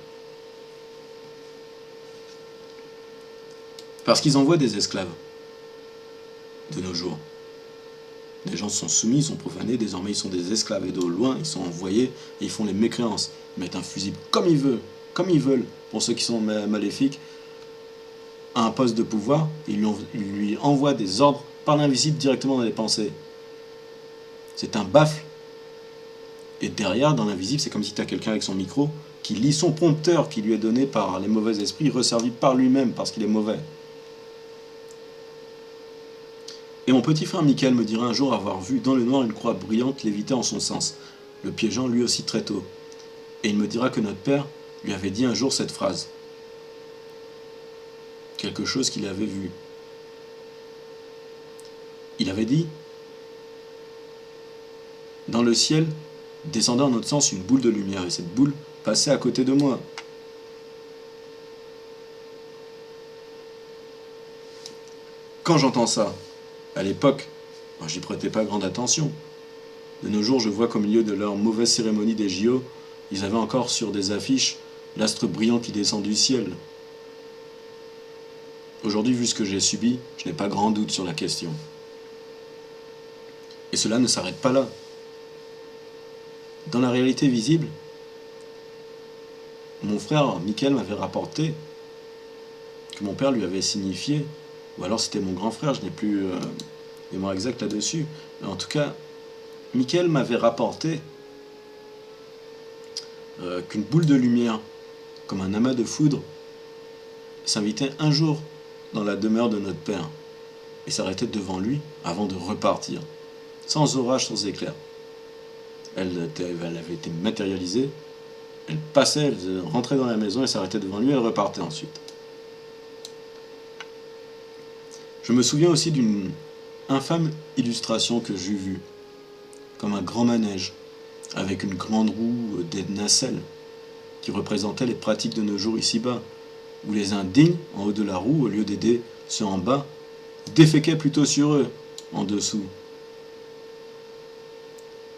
Parce qu'ils envoient des esclaves de nos jours. Les gens sont soumis, ils sont profanés, désormais ils sont des esclaves et de loin ils sont envoyés et ils font les mécréances. Ils mettent un fusible comme ils veulent, pour ceux qui sont maléfiques, à un poste de pouvoir, et ils lui envoient des ordres par l'invisible directement dans les pensées. C'est un baffle. Et derrière, dans l'invisible, c'est comme si tu as quelqu'un avec son micro qui lit son prompteur qui lui est donné par les mauvais esprits, resservi par lui-même parce qu'il est mauvais. Et mon petit frère Michael me dira un jour avoir vu dans le noir une croix brillante léviter en son sens, le piégeant lui aussi très tôt. Et il me dira que notre père lui avait dit un jour cette phrase. Quelque chose qu'il avait vu. Il avait dit « Dans le ciel, descendait en notre sens une boule de lumière, et cette boule passait à côté de moi. » Quand j'entends ça, à l'époque, j'y prêtais pas grande attention. De nos jours, je vois qu'au milieu de leur mauvaise cérémonie des JO, ils avaient encore sur des affiches l'astre brillant qui descend du ciel. Aujourd'hui, vu ce que j'ai subi, je n'ai pas grand doute sur la question. Et cela ne s'arrête pas là. Dans la réalité visible, mon frère Michael m'avait rapporté que mon père lui avait signifié, ou alors c'était mon grand frère, je n'ai plus mémoire exacte là-dessus, mais en tout cas, Michael m'avait rapporté qu'une boule de lumière, comme un amas de foudre, s'invitait un jour dans la demeure de notre père et s'arrêtait devant lui avant de repartir, sans orage, sans éclair. Elle avait été matérialisée, elle passait, elle rentrait dans la maison, elle s'arrêtait devant lui, elle repartait ensuite. Je me souviens aussi d'une infâme illustration que j'ai vue, comme un grand manège, avec une grande roue des nacelles, qui représentait les pratiques de nos jours ici-bas, où les indignes, en haut de la roue, au lieu d'aider ceux en bas, déféquaient plutôt sur eux, en dessous.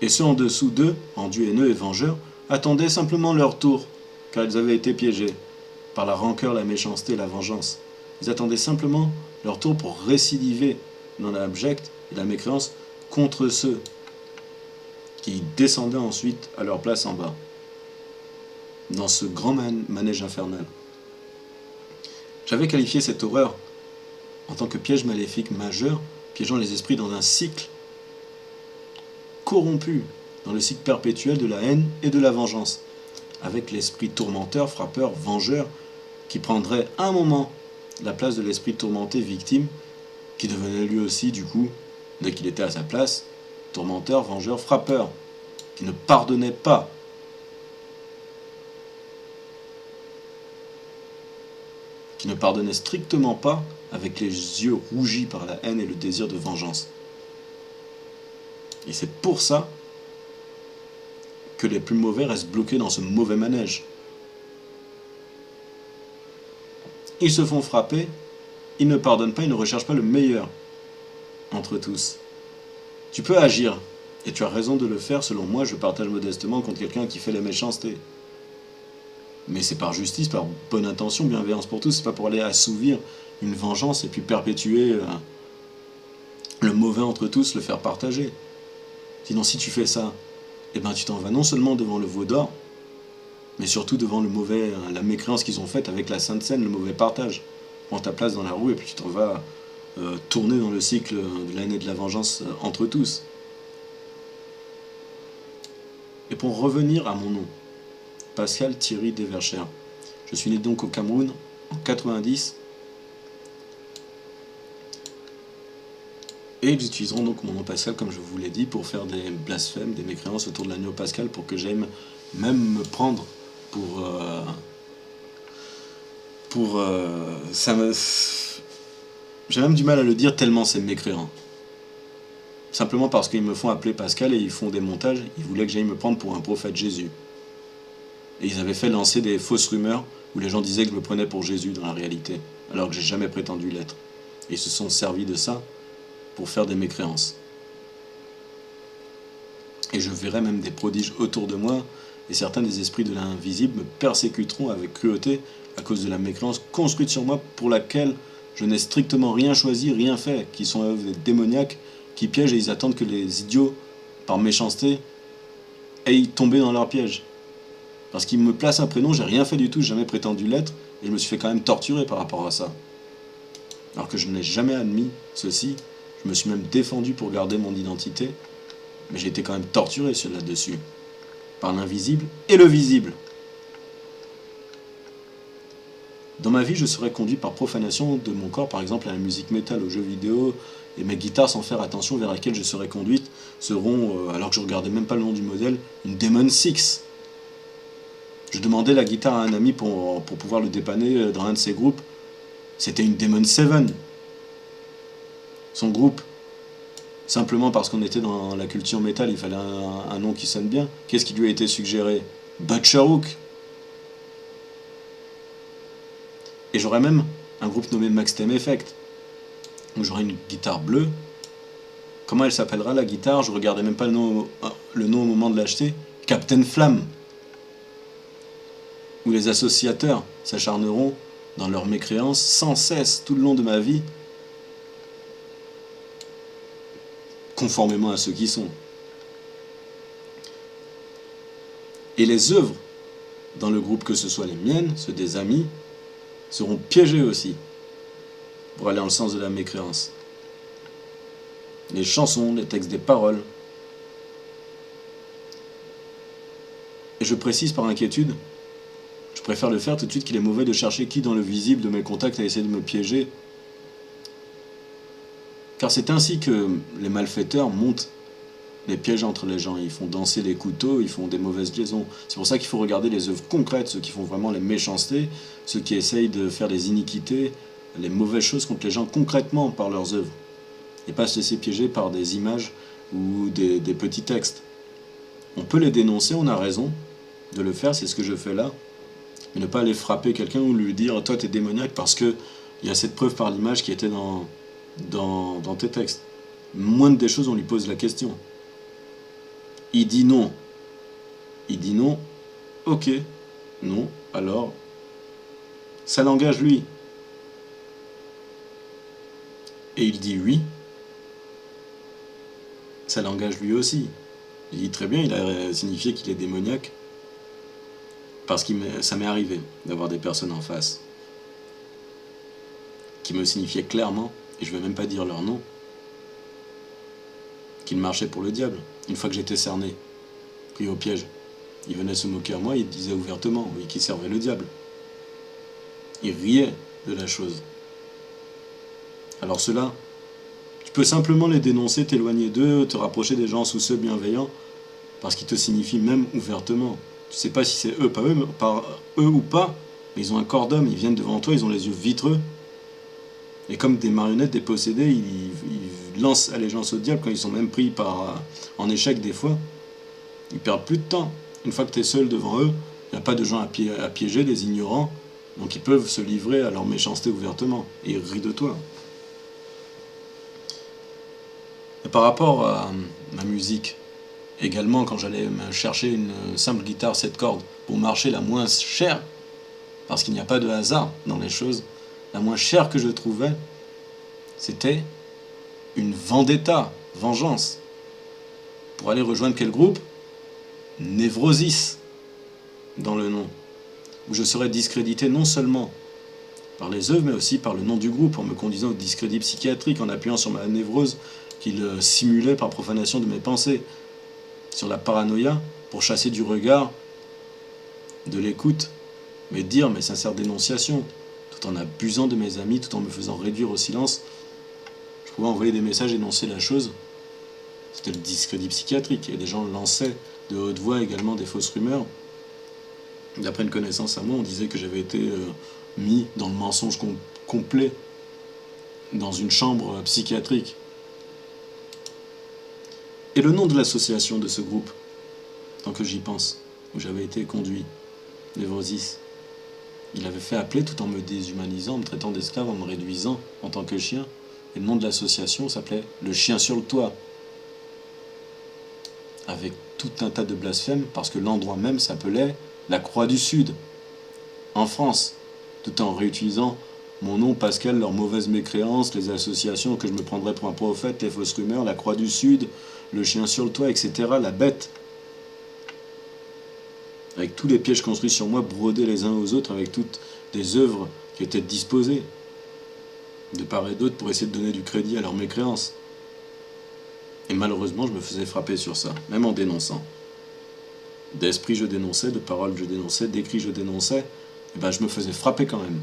Et ceux en dessous d'eux, rendus haineux et vengeurs, attendaient simplement leur tour, car ils avaient été piégés par la rancœur, la méchanceté et la vengeance. Ils attendaient simplement leur tour pour récidiver dans l'abject et la mécréance contre ceux qui descendaient ensuite à leur place en bas, dans ce grand manège infernal. J'avais qualifié cette horreur en tant que piège maléfique majeur, piégeant les esprits dans un cycle corrompu, dans le cycle perpétuel de la haine et de la vengeance, avec l'esprit tourmenteur, frappeur, vengeur, qui prendrait un moment la place de l'esprit tourmenté, victime, qui devenait lui aussi, du coup, dès qu'il était à sa place, tourmenteur, vengeur, frappeur, qui ne pardonnait pas. Qui ne pardonnait strictement pas, avec les yeux rougis par la haine et le désir de vengeance. Et c'est pour ça que les plus mauvais restent bloqués dans ce mauvais manège. Ils se font frapper, il ne pardonne pas, il ne recherche pas le meilleur entre tous. Tu peux agir, et tu as raison de le faire, selon moi, je partage modestement contre quelqu'un qui fait la méchanceté. Mais c'est par justice, par bonne intention, bienveillance pour tous, c'est pas pour aller assouvir une vengeance et puis perpétuer le mauvais entre tous, le faire partager. Sinon, si tu fais ça, eh ben, tu t'en vas non seulement devant le veau d'or, mais surtout devant le mauvais, la mécréance qu'ils ont faite avec la Sainte Seine, le mauvais partage. Prends ta place dans la roue et puis tu t'en vas tourner dans le cycle de l'année de la vengeance entre tous. Et pour revenir à mon nom, Pascal Thierry Deverchères. Je suis né donc au Cameroun en 90. Et ils utiliseront donc mon nom Pascal, comme je vous l'ai dit, pour faire des blasphèmes, des mécréances autour de l'agneau pascal, pour que j'aime même me prendre ça me... J'ai même du mal à le dire tellement c'est mécréant. Simplement parce qu'ils me font appeler Pascal et ils font des montages, ils voulaient que j'aille me prendre pour un prophète Jésus. Et ils avaient fait lancer des fausses rumeurs où les gens disaient que je me prenais pour Jésus dans la réalité, alors que j'ai jamais prétendu l'être. Et ils se sont servis de ça pour faire des mécréances. Et je verrai même des prodiges autour de moi, et certains des esprits de l'invisible me persécuteront avec cruauté à cause de la mécréance construite sur moi pour laquelle je n'ai strictement rien choisi, rien fait, qui sont des démoniaques qui piègent et ils attendent que les idiots, par méchanceté, aillent tomber dans leur piège. Parce qu'ils me placent un prénom, j'ai rien fait du tout, j'ai jamais prétendu l'être, et je me suis fait quand même torturer par rapport à ça. Alors que je n'ai jamais admis ceci, je me suis même défendu pour garder mon identité, mais j'ai été quand même torturé là-dessus, par l'invisible et le visible. Dans ma vie, je serai conduit par profanation de mon corps, par exemple à la musique métal, aux jeux vidéo, et mes guitares, sans faire attention, vers laquelle je serai conduite, seront, alors que je regardais même pas le nom du modèle, une Demon 6. Je demandais la guitare à un ami pour pouvoir le dépanner dans un de ses groupes. C'était une Demon 7. Son groupe, simplement parce qu'on était dans la culture métal, il fallait un nom qui sonne bien. Qu'est-ce qui lui a été suggéré? Butcherhook. Et j'aurais même un groupe nommé Max Theme Effect, où j'aurais une guitare bleue. Comment elle s'appellera la guitare? Je regardais même pas le nom au moment de l'acheter. Captain Flamme. Où les associateurs s'acharneront dans leur mécréance sans cesse tout le long de ma vie, conformément à ceux qui sont. Et les œuvres dans le groupe, que ce soit les miennes, ceux des amis, seront piégées aussi, pour aller dans le sens de la mécréance. Les chansons, les textes des paroles. Et je précise par inquiétude, je préfère le faire tout de suite, qu'il est mauvais de chercher qui dans le visible de mes contacts a essayé de me piéger. Car c'est ainsi que les malfaiteurs montent les pièges entre les gens. Ils font danser les couteaux, ils font des mauvaises liaisons. C'est pour ça qu'il faut regarder les œuvres concrètes, ceux qui font vraiment les méchancetés, ceux qui essayent de faire des iniquités, les mauvaises choses contre les gens concrètement par leurs œuvres. Et pas se laisser piéger par des images ou des petits textes. On peut les dénoncer, on a raison de le faire, c'est ce que je fais là. Mais ne pas aller frapper quelqu'un ou lui dire « toi t'es démoniaque » parce qu'il y a cette preuve par l'image qui était dans tes textes. Moindre des choses, on lui pose la question. Il dit non. Il dit non. Ok. Non. Alors, ça l'engage lui. Et il dit oui. Ça l'engage lui aussi. Il dit très bien, il a signifié qu'il est démoniaque. Parce que ça m'est arrivé d'avoir des personnes en face qui me signifiaient clairement, et je ne vais même pas dire leur nom, qu'ils marchaient pour le diable. Une fois que j'étais cerné, pris au piège, ils venaient se moquer à moi, ils disaient ouvertement oui, qu'ils servaient le diable. Ils riaient de la chose. Alors cela, tu peux simplement les dénoncer, t'éloigner d'eux, te rapprocher des gens sous ceux bienveillants, parce qu'ils te signifient même ouvertement. Tu sais pas si c'est eux, par eux ou pas, mais ils ont un corps d'homme, ils viennent devant toi, ils ont les yeux vitreux. Et comme des marionnettes, des possédés, ils lancent allégeance au diable quand ils sont même pris en échec des fois. Ils perdent plus de temps. Une fois que tu es seul devant eux, il n'y a pas de gens à piéger, des ignorants, Donc ils peuvent se livrer à leur méchanceté ouvertement, et ils rient de toi. Et par rapport à ma musique, également quand j'allais me chercher une simple guitare 7 cordes pour marcher la moins chère, parce qu'il n'y a pas de hasard dans les choses, la moins chère que je trouvais, c'était une vendetta, vengeance. Pour aller rejoindre quel groupe? Névrosis, dans le nom. Où je serais discrédité non seulement par les œuvres, mais aussi par le nom du groupe, en me conduisant au discrédit psychiatrique, en appuyant sur ma névrose qu'il simulait par profanation de mes pensées, sur la paranoïa, pour chasser du regard, de l'écoute, mais dire mes sincères dénonciations, tout en abusant de mes amis, tout en me faisant réduire au silence. Je pouvais envoyer des messages, énoncer la chose. C'était le discrédit psychiatrique, et des gens lançaient de haute voix également des fausses rumeurs. D'après une connaissance à moi, on disait que j'avais été mis dans le mensonge complet, dans une chambre psychiatrique. Et le nom de l'association de ce groupe, tant que j'y pense, où j'avais été conduit, Névrosis, il avait fait appeler tout en me déshumanisant, en me traitant d'esclave, en me réduisant en tant que chien. Et le nom de l'association s'appelait Le Chien sur le Toit. Avec tout un tas de blasphèmes, parce que l'endroit même s'appelait la Croix du Sud, en France, tout en réutilisant mon nom, Pascal, leurs mauvaises mécréances, les associations que je me prendrais pour un prophète, les fausses rumeurs, la Croix du Sud, le chien sur le toit, etc., la bête. Avec tous les pièges construits sur moi, brodés les uns aux autres, avec toutes des œuvres qui étaient disposées, de part et d'autre, pour essayer de donner du crédit à leurs mécréances. Et malheureusement, je me faisais frapper sur ça, même en dénonçant. D'esprit, je dénonçais, de parole, je dénonçais, d'écrit, je dénonçais, et ben je me faisais frapper quand même.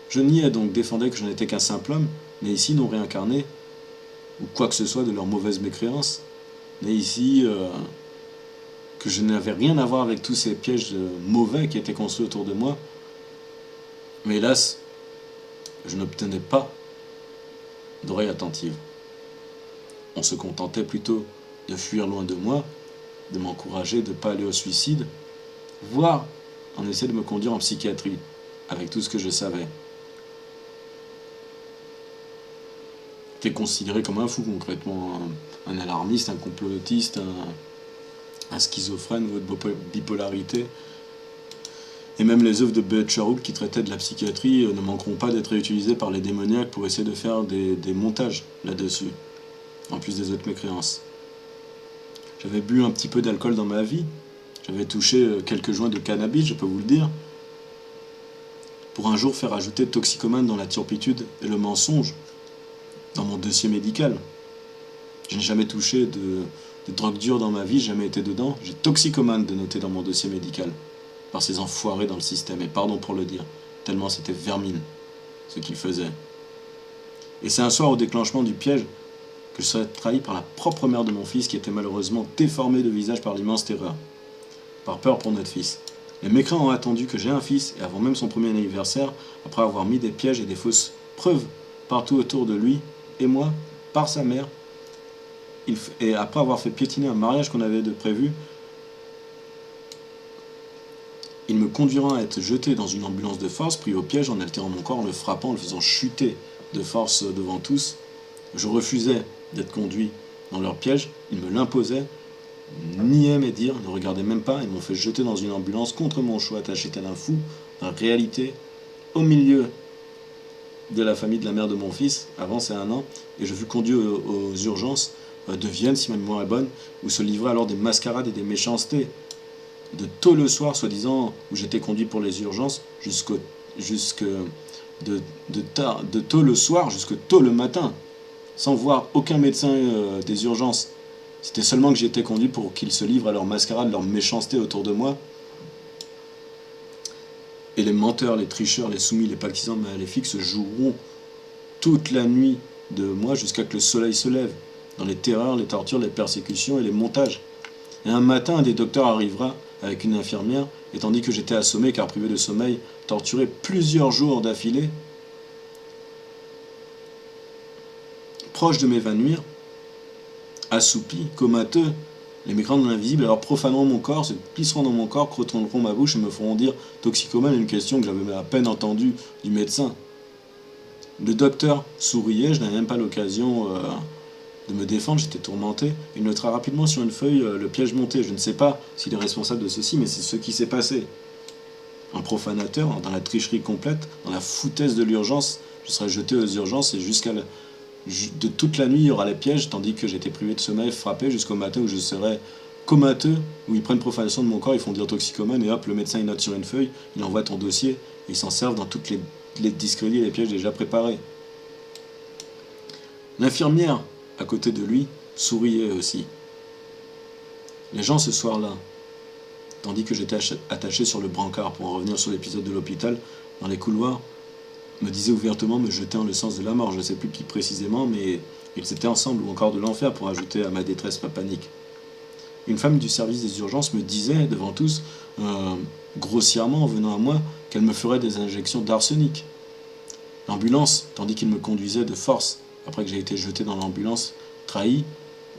Je niais donc, défendais que je n'étais qu'un simple homme, né ici, non réincarné, ou quoi que ce soit de leurs mauvaises mécréances, né ici, que je n'avais rien à voir avec tous ces pièges mauvais qui étaient construits autour de moi. Mais hélas, je n'obtenais pas d'oreille attentive. On se contentait plutôt de fuir loin de moi, de m'encourager de ne pas aller au suicide, voire en essayer de me conduire en psychiatrie, avec tout ce que je savais. J'étais considéré comme un fou concrètement, un alarmiste, un complotiste, un schizophrène ou de bipolarité. Et même les œuvres de Butcherhook qui traitaient de la psychiatrie ne manqueront pas d'être réutilisées par les démoniaques pour essayer de faire des montages là-dessus, en plus des autres mécréances. J'avais bu un petit peu d'alcool dans ma vie, j'avais touché quelques joints de cannabis, je peux vous le dire, pour un jour faire ajouter toxicomane dans la turpitude et le mensonge dans mon dossier médical. Je n'ai jamais touché de drogue dure dans ma vie, jamais été dedans. J'ai toxicomane de noter dans mon dossier médical, par ces enfoirés dans le système, et pardon pour le dire, tellement c'était vermine ce qu'ils faisaient. Et c'est un soir au déclenchement du piège que je serais trahi par la propre mère de mon fils qui était malheureusement déformée de visage par l'immense terreur, par peur pour notre fils. Les mécréants ont attendu que j'ai un fils, et avant même son premier anniversaire, après avoir mis des pièges et des fausses preuves partout autour de lui, et moi, par sa mère, et après avoir fait piétiner un mariage qu'on avait de prévu, il me conduira à être jeté dans une ambulance de force, pris au piège en altérant mon corps, en le frappant, en le faisant chuter de force devant tous. Je refusais d'être conduit dans leur piège, ils me l'imposaient, niaient mes dires, ne regardaient même pas, et m'ont fait jeter dans une ambulance contre mon choix, attaché tel un fou, en réalité, au milieu de la famille de la mère de mon fils, avant c'est 1 an, et je fus conduit aux urgences de Vienne, si ma mémoire est bonne, où se livraient alors des mascarades et des méchancetés. De tôt le soir, soi-disant, où j'étais conduit pour les urgences, de tôt le soir jusque tôt le matin, sans voir aucun médecin des urgences. C'était seulement que j'étais conduit pour qu'ils se livrent à leur mascarade, leur méchanceté autour de moi. Et les menteurs, les tricheurs, les soumis, les pactisants maléfiques se joueront toute la nuit de moi jusqu'à que le soleil se lève, dans les terreurs, les tortures, les persécutions et les montages. Et un matin, un des docteurs arrivera avec une infirmière, et tandis que j'étais assommé car privé de sommeil, torturé plusieurs jours d'affilée, proche de m'évanouir, assoupi, comateux, Les mécréants de l'invisible alors profaneront mon corps, se plisseront dans mon corps, crotteront ma bouche et me feront dire toxicomane, une question que j'avais à peine entendue du médecin. Le docteur souriait, je n'avais même pas l'occasion de me défendre, j'étais tourmenté. Il notera rapidement sur une feuille le piège monté. Je ne sais pas s'il est responsable de ceci, mais c'est ce qui s'est passé. Un profanateur, dans la tricherie complète, dans la foutaise de l'urgence, je serais jeté aux urgences et de toute la nuit, il y aura les pièges, tandis que j'étais privé de sommeil, frappé jusqu'au matin où je serai comateux, où ils prennent profanation de mon corps, ils font dire toxicomane, et hop, le médecin il note sur une feuille, il envoie ton dossier, et ils s'en servent dans toutes les discrédits et les pièges déjà préparés. L'infirmière, à côté de lui, souriait aussi. Les gens ce soir-là, tandis que j'étais attaché sur le brancard, pour en revenir sur l'épisode de l'hôpital, dans les couloirs, me disaient ouvertement me jeter en le sens de la mort. Je ne sais plus qui précisément, mais ils étaient ensemble, ou encore de l'enfer, pour ajouter à ma détresse ma panique. Une femme du service des urgences me disait, devant tous, grossièrement en venant à moi, qu'elle me ferait des injections d'arsenic. L'ambulance, tandis qu'il me conduisait de force, après que j'ai été jeté dans l'ambulance, trahi,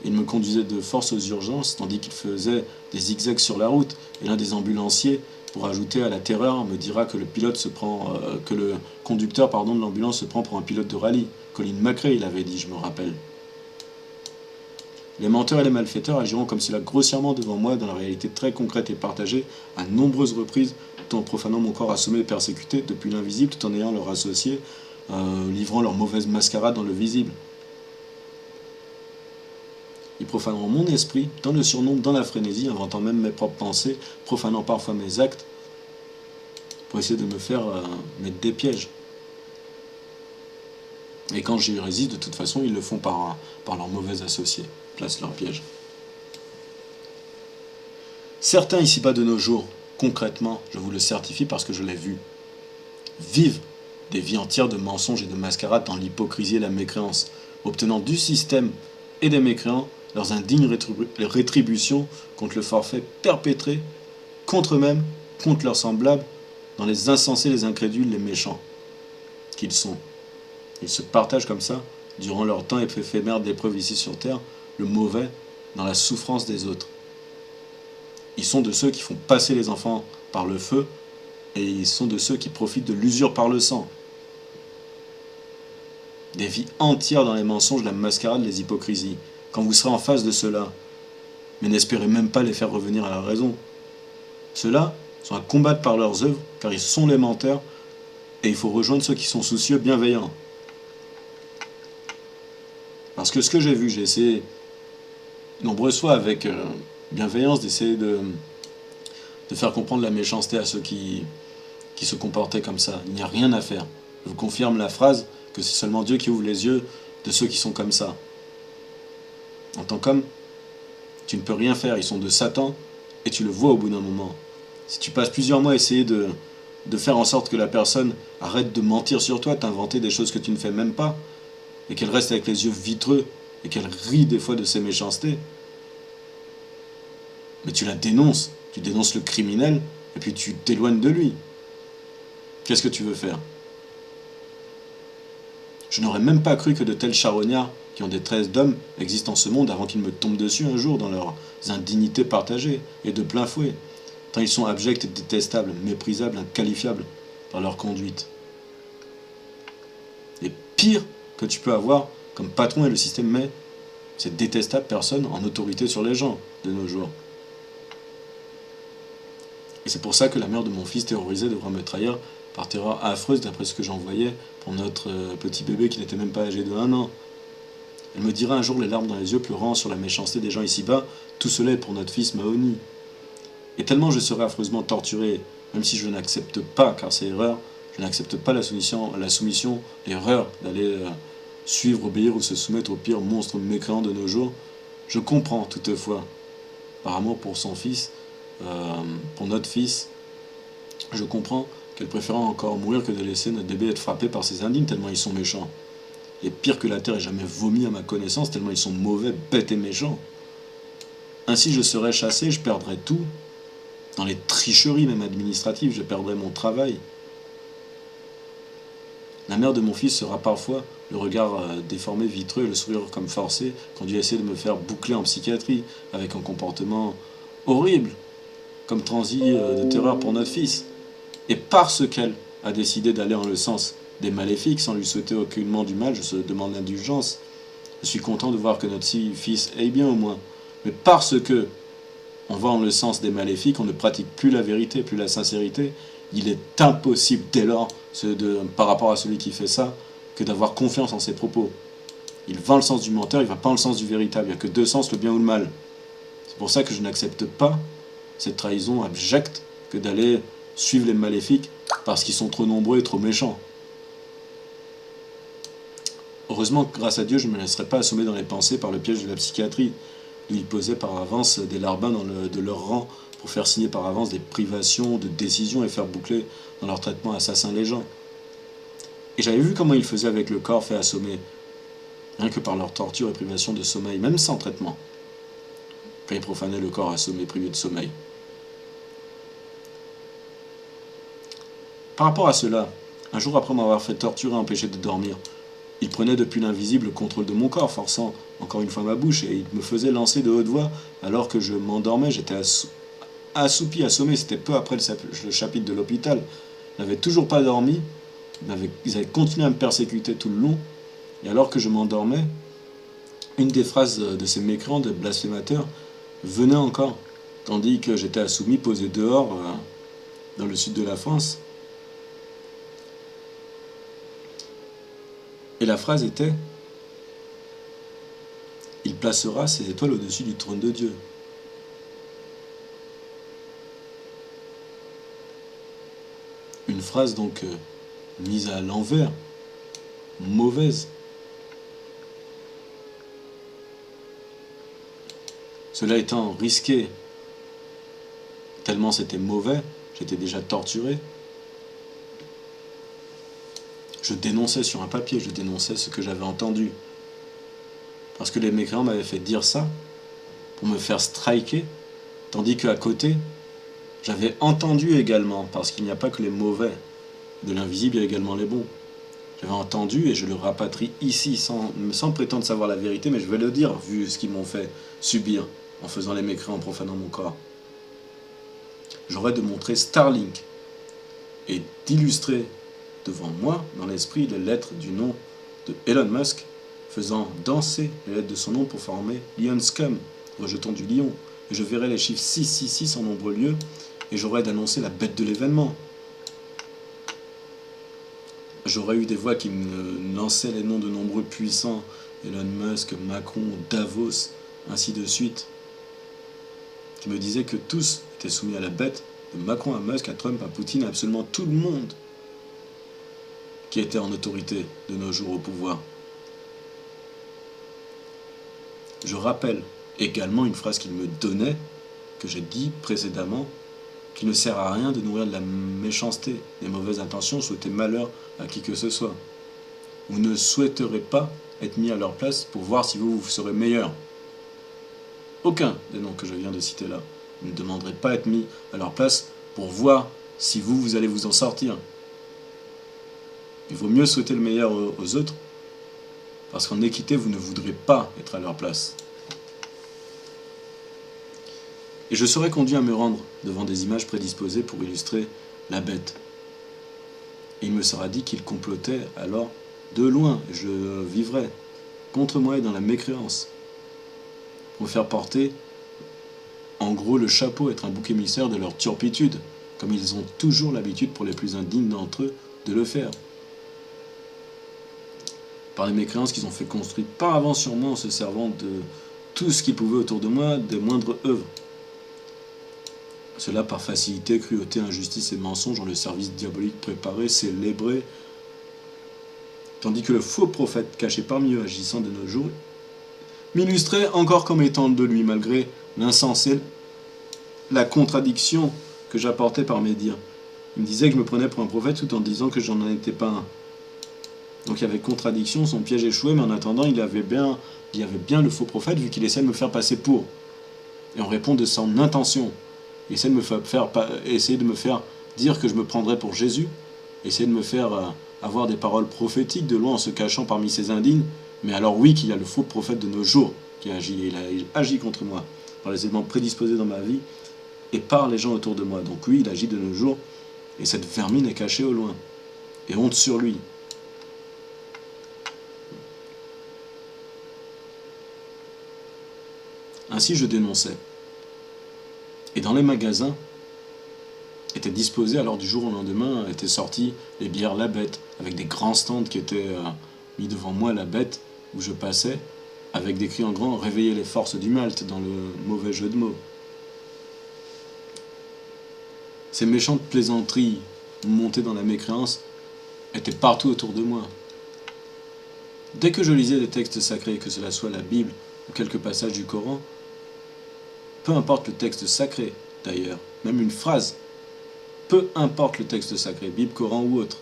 il me conduisait de force aux urgences, tandis qu'il faisait des zigzags sur la route, et l'un des ambulanciers, pour ajouter à la terreur, me dira que que le conducteur de l'ambulance se prend pour un pilote de rallye. Colin McRae, il avait dit, je me rappelle. Les menteurs et les malfaiteurs agiront comme cela grossièrement devant moi, dans la réalité très concrète et partagée, à nombreuses reprises, tout en profanant mon corps assommé et persécuté depuis l'invisible, tout en ayant leur associé, livrant leur mauvaise mascarade dans le visible. Ils profaneront mon esprit, dans le surnombre, dans la frénésie, inventant même mes propres pensées, profanant parfois mes actes, pour essayer de me faire mettre des pièges. Et quand j'y résiste, de toute façon, ils le font par leurs mauvais associés, placent leurs pièges. Certains ici-bas de nos jours, concrètement, je vous le certifie parce que je l'ai vu, vivent des vies entières de mensonges et de mascarades dans l'hypocrisie et la mécréance, obtenant du système et des mécréants leurs indignes rétributions contre le forfait perpétré contre eux-mêmes, contre leurs semblables, dans les insensés, les incrédules, les méchants qu'ils sont. Ils se partagent comme ça, durant leur temps éphémère d'épreuve ici sur terre, le mauvais dans la souffrance des autres. Ils sont de ceux qui font passer les enfants par le feu, et ils sont de ceux qui profitent de l'usure par le sang. Des vies entières dans les mensonges, la mascarade, les hypocrisies. Quand vous serez en face de ceux-là, mais n'espérez même pas les faire revenir à la raison. Ceux-là sont à combattre par leurs œuvres, car ils sont les menteurs, et il faut rejoindre ceux qui sont soucieux, bienveillants. Parce que ce que j'ai vu, j'ai essayé nombreuses fois avec bienveillance d'essayer de faire comprendre la méchanceté à ceux qui se comportaient comme ça. Il n'y a rien à faire. Je vous confirme la phrase que c'est seulement Dieu qui ouvre les yeux de ceux qui sont comme ça. En tant qu'homme, tu ne peux rien faire. Ils sont de Satan et tu le vois au bout d'un moment. Si tu passes plusieurs mois à essayer de faire en sorte que la personne arrête de mentir sur toi, t'inventer des choses que tu ne fais même pas, et qu'elle reste avec les yeux vitreux, et qu'elle rit des fois de ses méchancetés, mais tu la dénonces, tu dénonces le criminel, et puis tu t'éloignes de lui. Qu'est-ce que tu veux faire? Je n'aurais même pas cru que de tels charognards, qui ont des traits d'hommes, existent en ce monde avant qu'ils me tombent dessus un jour dans leurs indignités partagées, et de plein fouet, tant ils sont abjects et détestables, méprisables, inqualifiables par leur conduite. Et pire que tu peux avoir comme patron et le système met cette détestable personne en autorité sur les gens de nos jours. Et c'est pour ça que la mère de mon fils terrorisé devra me trahir par terreur affreuse d'après ce que j'en voyais pour notre petit bébé qui n'était même pas âgé de 1 an. Elle me dira un jour les larmes dans les yeux pleurant sur la méchanceté des gens ici-bas, tout cela est pour notre fils Mahoni. Et tellement je serai affreusement torturé, même si je n'accepte pas, car c'est erreur, je n'accepte pas la soumission, l'erreur d'aller suivre, obéir ou se soumettre au pire monstre mécréant de nos jours. Je comprends toutefois, par amour pour son fils, pour notre fils, je comprends qu'elle préfère encore mourir que de laisser notre bébé être frappé par ces indignes tellement ils sont méchants. Et pire que la terre ait jamais vomi à ma connaissance tellement ils sont mauvais, bêtes et méchants. Ainsi je serais chassé, je perdrais tout. Dans les tricheries même administratives, je perdrais mon travail. La mère de mon fils sera parfois le regard déformé, vitreux, le sourire comme forcé, conduit à essayer de me faire boucler en psychiatrie, avec un comportement horrible, comme transi de terreur pour notre fils. Et parce qu'elle a décidé d'aller en le sens des maléfiques, sans lui souhaiter aucunement du mal, je se demande l'indulgence. Je suis content de voir que notre fils aille bien au moins. Mais parce que on va en le sens des maléfiques, on ne pratique plus la vérité, plus la sincérité, il est impossible dès lors, par rapport à celui qui fait ça, que d'avoir confiance en ses propos. Il va dans le sens du menteur, il ne va pas dans le sens du véritable. Il n'y a que deux sens, le bien ou le mal. C'est pour ça que je n'accepte pas cette trahison abjecte que d'aller suivre les maléfiques parce qu'ils sont trop nombreux et trop méchants. Heureusement, grâce à Dieu, je ne me laisserai pas assommer dans les pensées par le piège de la psychiatrie, où ils posaient par avance des larbins de leur rang pour faire signer par avance des privations de décision et faire boucler dans leur traitement assassin les gens. Et j'avais vu comment ils faisaient avec le corps fait assommer, rien que par leur torture et privation de sommeil, même sans traitement, quand ils profanaient le corps assommé, privé de sommeil. Par rapport à cela, un jour après m'avoir fait torturer et empêcher de dormir, il prenait depuis l'invisible le contrôle de mon corps, forçant encore une fois ma bouche, et il me faisait lancer de haute voix alors que je m'endormais. J'étais assoupi, assommé. C'était peu après le chapitre de l'hôpital. Je n'avais toujours pas dormi. Ils avaient continué à me persécuter tout le long. Et alors que je m'endormais, une des phrases de ces mécréants, de blasphémateurs, venait encore, tandis que j'étais assoupi, posé dehors, dans le sud de la France. Et la phrase était « Il placera ses étoiles au-dessus du trône de Dieu ». Une phrase donc mise à l'envers, mauvaise. Cela étant risqué, tellement c'était mauvais, j'étais déjà torturé. Je dénonçais sur un papier, je dénonçais ce que j'avais entendu. Parce que les mécréants m'avaient fait dire ça pour me faire striker, tandis qu'à côté, j'avais entendu également, parce qu'il n'y a pas que les mauvais. De l'invisible, il y a également les bons. J'avais entendu et je le rapatrie ici, sans prétendre savoir la vérité, mais je vais le dire, vu ce qu'ils m'ont fait subir en faisant les mécréants, en profanant mon corps. J'aurais de montrer Starlink et d'illustrer devant moi, dans l'esprit, les lettres du nom de Elon Musk, faisant danser les lettres de son nom pour former Lion Scum, rejeton du lion. Et je verrai les chiffres 666 en nombreux lieux, et j'aurais d'annoncer la bête de l'événement. J'aurais eu des voix qui me lançaient les noms de nombreux puissants, Elon Musk, Macron, Davos, ainsi de suite, qui me disaient que tous étaient soumis à la bête, de Macron à Musk, à Trump, à Poutine, à absolument tout le monde qui était en autorité de nos jours au pouvoir. Je rappelle également une phrase qu'il me donnait, que j'ai dit précédemment, qu'il ne sert à rien de nourrir de la méchanceté, des mauvaises intentions, souhaiter malheur à qui que ce soit. Vous ne souhaiterez pas être mis à leur place pour voir si vous serez meilleur. Aucun des noms que je viens de citer là. Vous ne demanderez pas à être mis à leur place pour voir si vous allez vous en sortir. Il vaut mieux souhaiter le meilleur aux autres, parce qu'en équité, vous ne voudrez pas être à leur place. Et je serai conduit à me rendre devant des images prédisposées pour illustrer la bête. Et il me sera dit qu'il complotait alors de loin, et je vivrai contre moi et dans la mécréance, pour me faire porter, en gros, le chapeau, être un bouc émissaire de leur turpitude, comme ils ont toujours l'habitude pour les plus indignes d'entre eux de le faire. Par les mécréances qu'ils ont fait construire par avance sur moi en se servant de tout ce qu'ils pouvaient autour de moi, des moindres œuvres. Cela par facilité, cruauté, injustice et mensonge dans le service diabolique préparé, célébré, tandis que le faux prophète caché parmi eux agissant de nos jours m'illustrait encore comme étant de lui, malgré l'insensé, la contradiction que j'apportais par mes dires. Il me disait que je me prenais pour un prophète tout en disant que j'en étais pas un. Donc il y avait contradiction, son piège échoué, mais en attendant, il y avait bien le faux prophète, vu qu'il essaie de me faire passer pour. Et on répond de son intention. Il essaie de me faire dire que je me prendrais pour Jésus, essaie de me faire avoir des paroles prophétiques de loin en se cachant parmi ces indignes, mais alors oui qu'il y a le faux prophète de nos jours qui agit, et il agit contre moi, par les éléments prédisposés dans ma vie, et par les gens autour de moi. Donc oui, il agit de nos jours, et cette vermine est cachée au loin, et honte sur lui. Ainsi je dénonçais. Et dans les magasins, étaient disposés, alors du jour au lendemain, étaient sortis les bières La Bête, avec des grands stands qui étaient mis devant moi, La Bête, où je passais, avec des cris en grand, réveiller les forces du Malte, dans le mauvais jeu de mots. Ces méchantes plaisanteries montées dans la mécréance étaient partout autour de moi. Dès que je lisais des textes sacrés, que cela soit la Bible ou quelques passages du Coran, peu importe le texte sacré d'ailleurs, même une phrase, peu importe le texte sacré, Bible, Coran ou autre,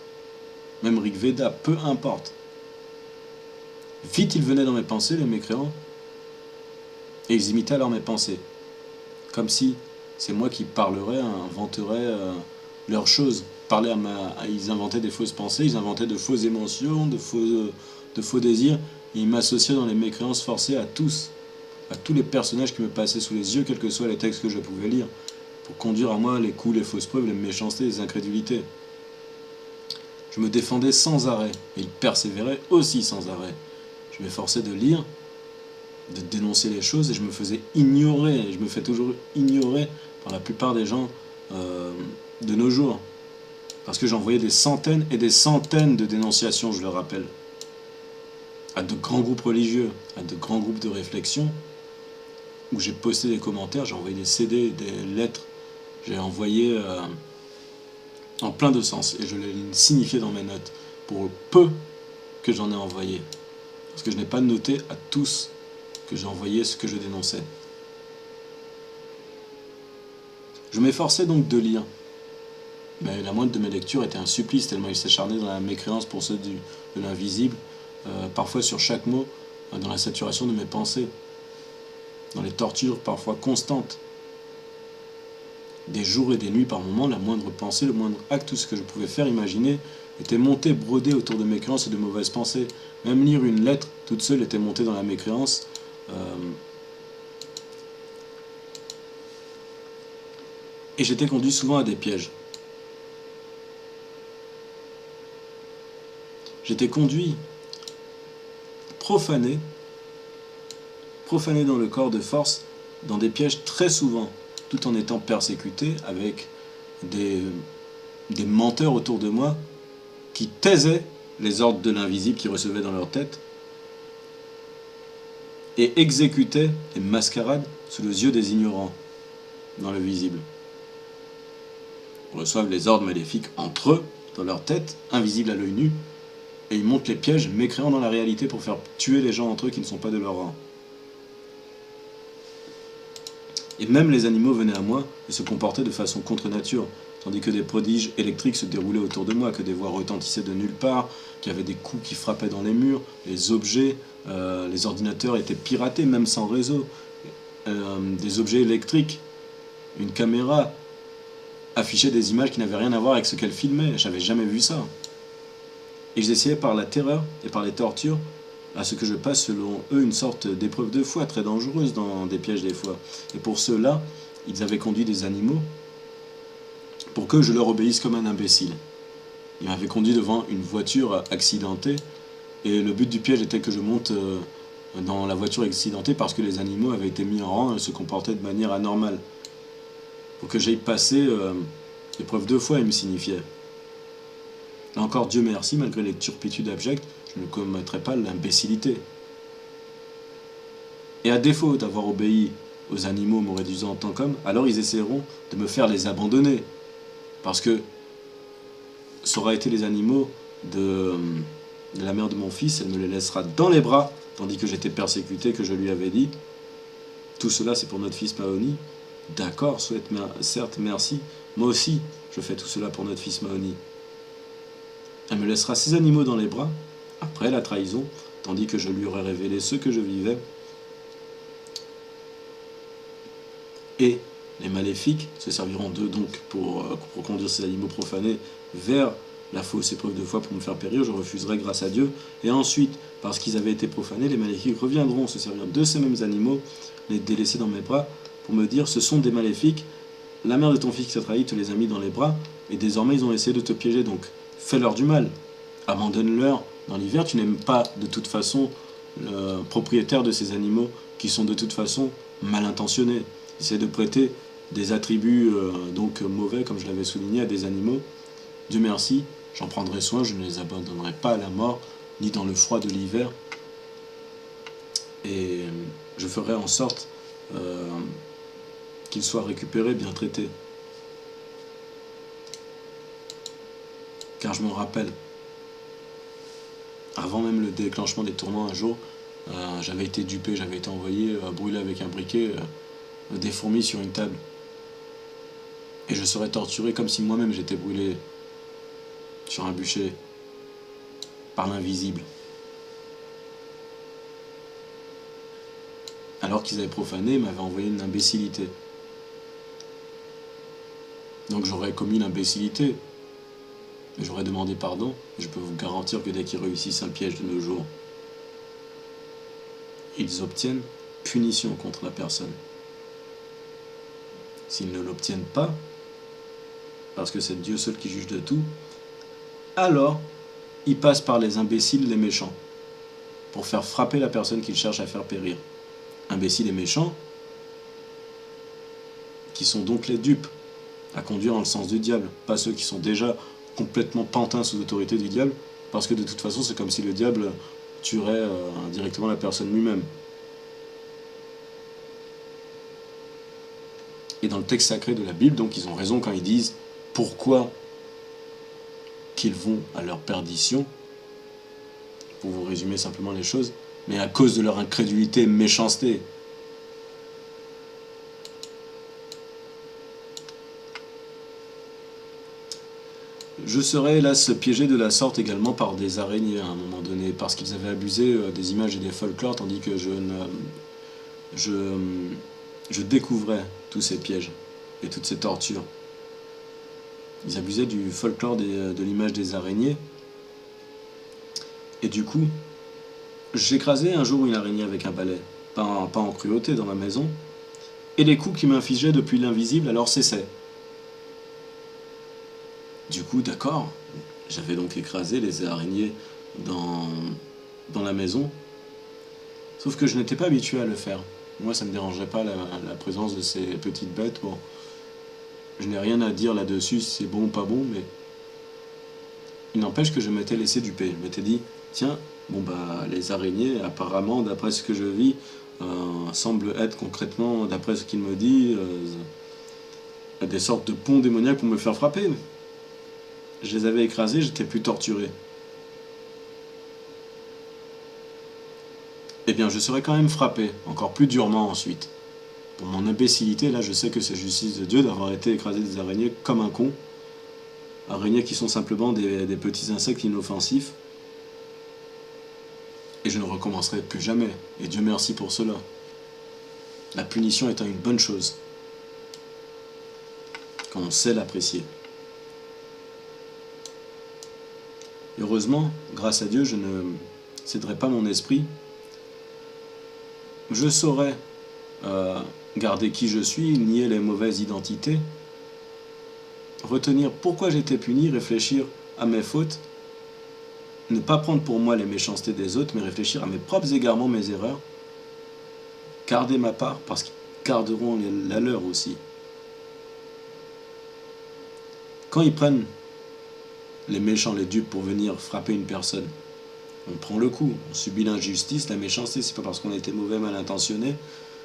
même Rig Veda, peu importe. Vite ils venaient dans mes pensées, les mécréants, et ils imitaient alors mes pensées. Comme si c'est moi qui parlerais, inventerais leurs choses. Ils inventaient des fausses pensées, ils inventaient de fausses émotions, de faux désirs, et ils m'associaient dans les mécréances forcées à tous les personnages qui me passaient sous les yeux, quels que soient les textes que je pouvais lire, pour conduire à moi les coups, les fausses preuves, les méchancetés, les incrédulités. Je me défendais sans arrêt, et ils persévéraient aussi sans arrêt. Je m'efforçais de lire, de dénoncer les choses, et je me faisais ignorer, et je me fais toujours ignorer par la plupart des gens de nos jours. Parce que j'envoyais des centaines et des centaines de dénonciations, je le rappelle, à de grands groupes religieux, à de grands groupes de réflexion, où j'ai posté des commentaires, j'ai envoyé des CD, des lettres, j'ai envoyé en plein de sens, et je l'ai signifié dans mes notes, pour peu que j'en ai envoyé. Parce que je n'ai pas noté à tous que j'ai envoyé ce que je dénonçais. Je m'efforçais donc de lire, mais la moindre de mes lectures était un supplice, tellement il s'acharnait dans la mécréance pour ceux de l'invisible, parfois sur chaque mot, dans la saturation de mes pensées, dans les tortures parfois constantes. Des jours et des nuits par moments, la moindre pensée, le moindre acte, tout ce que je pouvais faire, imaginer, était monté, brodé autour de mécréances et de mauvaises pensées. Même lire une lettre toute seule était monté dans la mécréance. Et j'étais conduit souvent à des pièges. J'étais conduit, profané dans le corps de force, dans des pièges très souvent, tout en étant persécuté avec des menteurs autour de moi qui taisaient les ordres de l'invisible qu'ils recevaient dans leur tête et exécutaient les mascarades sous les yeux des ignorants dans le visible. Ils reçoivent les ordres maléfiques entre eux, dans leur tête, invisibles à l'œil nu, et ils montent les pièges mécréants dans la réalité pour faire tuer les gens entre eux qui ne sont pas de leur rang. Et même les animaux venaient à moi et se comportaient de façon contre nature, tandis que des prodiges électriques se déroulaient autour de moi, que des voix retentissaient de nulle part, qu'il y avait des coups qui frappaient dans les murs, les objets, les ordinateurs étaient piratés, même sans réseau, des objets électriques, une caméra affichait des images qui n'avaient rien à voir avec ce qu'elle filmait, j'avais jamais vu ça. Et ils essayaient par la terreur et par les tortures à ce que je passe selon eux une sorte d'épreuve de foi très dangereuse dans des pièges des fois. Et pour cela, ils avaient conduit des animaux pour que je leur obéisse comme un imbécile. Ils m'avaient conduit devant une voiture accidentée et le but du piège était que je monte dans la voiture accidentée parce que les animaux avaient été mis en rang et se comportaient de manière anormale. Pour que j'aille passer l'épreuve de foi, ils me signifiaient. Là encore, Dieu merci, malgré les turpitudes abjectes, je ne commettrai pas l'imbécilité. Et à défaut d'avoir obéi aux animaux me réduisant en tant qu'homme, alors ils essaieront de me faire les abandonner. Parce que ça aura été les animaux de la mère de mon fils, elle me les laissera dans les bras, tandis que j'étais persécuté, que je lui avais dit, tout cela c'est pour notre fils Mahoni. D'accord, certes, merci, moi aussi je fais tout cela pour notre fils Mahoni. Elle me laissera ces animaux dans les bras, après la trahison, tandis que je lui aurai révélé ce que je vivais. Et les maléfiques se serviront d'eux donc pour conduire ces animaux profanés vers la fausse épreuve de foi pour me faire périr, je refuserai grâce à Dieu. Et ensuite, parce qu'ils avaient été profanés, les maléfiques reviendront se servir de ces mêmes animaux, les délaisser dans mes bras, pour me dire, ce sont des maléfiques, la mère de ton fils qui t'a trahi te les a mis dans les bras, et désormais ils ont essayé de te piéger, donc fais-leur du mal. Abandonne-leur dans l'hiver, tu n'aimes pas de toute façon le propriétaire de ces animaux qui sont de toute façon mal intentionnés. Essaie de prêter des attributs donc mauvais, comme je l'avais souligné, à des animaux. Dieu merci, j'en prendrai soin, je ne les abandonnerai pas à la mort, ni dans le froid de l'hiver. Et je ferai en sorte qu'ils soient récupérés, bien traités. Car je me rappelle, avant même le déclenchement des tourments un jour, j'avais été dupé, j'avais été envoyé brûler avec un briquet des fourmis sur une table. Et je serais torturé comme si moi-même j'étais brûlé sur un bûcher par l'invisible. Alors qu'ils avaient profané, m'avaient envoyé une imbécilité. Donc j'aurais commis l'imbécilité. Et j'aurais demandé pardon. Et je peux vous garantir que dès qu'ils réussissent un piège de nos jours, ils obtiennent punition contre la personne. S'ils ne l'obtiennent pas, parce que c'est Dieu seul qui juge de tout, alors ils passent par les imbéciles, les méchants, pour faire frapper la personne qu'ils cherchent à faire périr. Imbéciles et méchants, qui sont donc les dupes, à conduire dans le sens du diable, pas ceux qui sont déjà complètement pantins sous l'autorité du diable, parce que de toute façon c'est comme si le diable tuerait indirectement la personne lui-même. Et dans le texte sacré de la Bible, donc ils ont raison quand ils disent pourquoi qu'ils vont à leur perdition, pour vous résumer simplement les choses, mais à cause de leur incrédulité et méchanceté. Je serais, hélas, piégé de la sorte également par des araignées à un moment donné, parce qu'ils avaient abusé des images et des folklores, tandis que je découvrais tous ces pièges et toutes ces tortures. Ils abusaient du folklore de l'image des araignées, et du coup, j'écrasais un jour une araignée avec un balai, pas en cruauté dans ma maison, et les coups qui m'infligeaient depuis l'invisible alors cessaient. Du coup, d'accord, j'avais donc écrasé les araignées dans la maison, sauf que je n'étais pas habitué à le faire. Moi, ça ne me dérangeait pas la présence de ces petites bêtes. Bon, je n'ai rien à dire là-dessus, si c'est bon ou pas bon, mais il n'empêche que je m'étais laissé duper. Je m'étais dit, tiens, bon bah les araignées, apparemment, d'après ce que je vis, semblent être concrètement, d'après ce qu'il me dit, des sortes de ponts démoniaques pour me faire frapper. Je les avais écrasés, j'étais plus torturé. Eh bien, je serais quand même frappé, encore plus durement ensuite. Pour mon imbécilité, là, je sais que c'est justice de Dieu d'avoir été écrasé des araignées comme un con. Araignées qui sont simplement des petits insectes inoffensifs. Et je ne recommencerai plus jamais. Et Dieu merci pour cela. La punition étant une bonne chose, quand on sait l'apprécier. Heureusement, grâce à Dieu, je ne céderai pas mon esprit. Je saurai garder qui je suis, nier les mauvaises identités, retenir pourquoi j'étais puni, réfléchir à mes fautes, ne pas prendre pour moi les méchancetés des autres, mais réfléchir à mes propres égarements, mes erreurs, garder ma part, parce qu'ils garderont la leur aussi. Quand ils prennent les méchants, les dupes pour venir frapper une personne, on prend le coup, on subit l'injustice, la méchanceté, c'est pas parce qu'on a été mauvais, mal intentionné,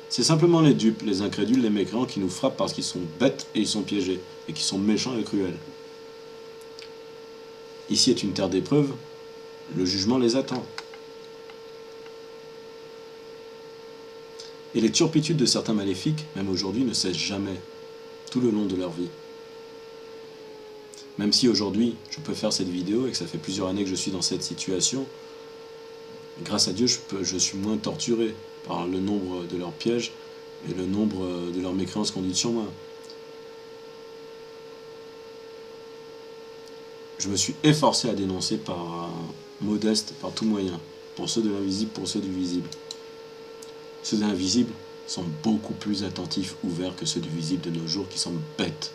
c'est simplement les dupes, les incrédules, les mécréants qui nous frappent parce qu'ils sont bêtes et ils sont piégés, et qui sont méchants et cruels. Ici est une terre d'épreuve, le jugement les attend. Et les turpitudes de certains maléfiques, même aujourd'hui, ne cessent jamais, tout le long de leur vie. Même si aujourd'hui, je peux faire cette vidéo et que ça fait plusieurs années que je suis dans cette situation, grâce à Dieu, je suis moins torturé par le nombre de leurs pièges et le nombre de leurs mécréances conduites sur moi. je me suis efforcé à dénoncer par modeste, par tout moyen, pour ceux de l'invisible, pour ceux du visible. Ceux de l'invisible sont beaucoup plus attentifs, ouverts que ceux du visible de nos jours qui sont bêtes.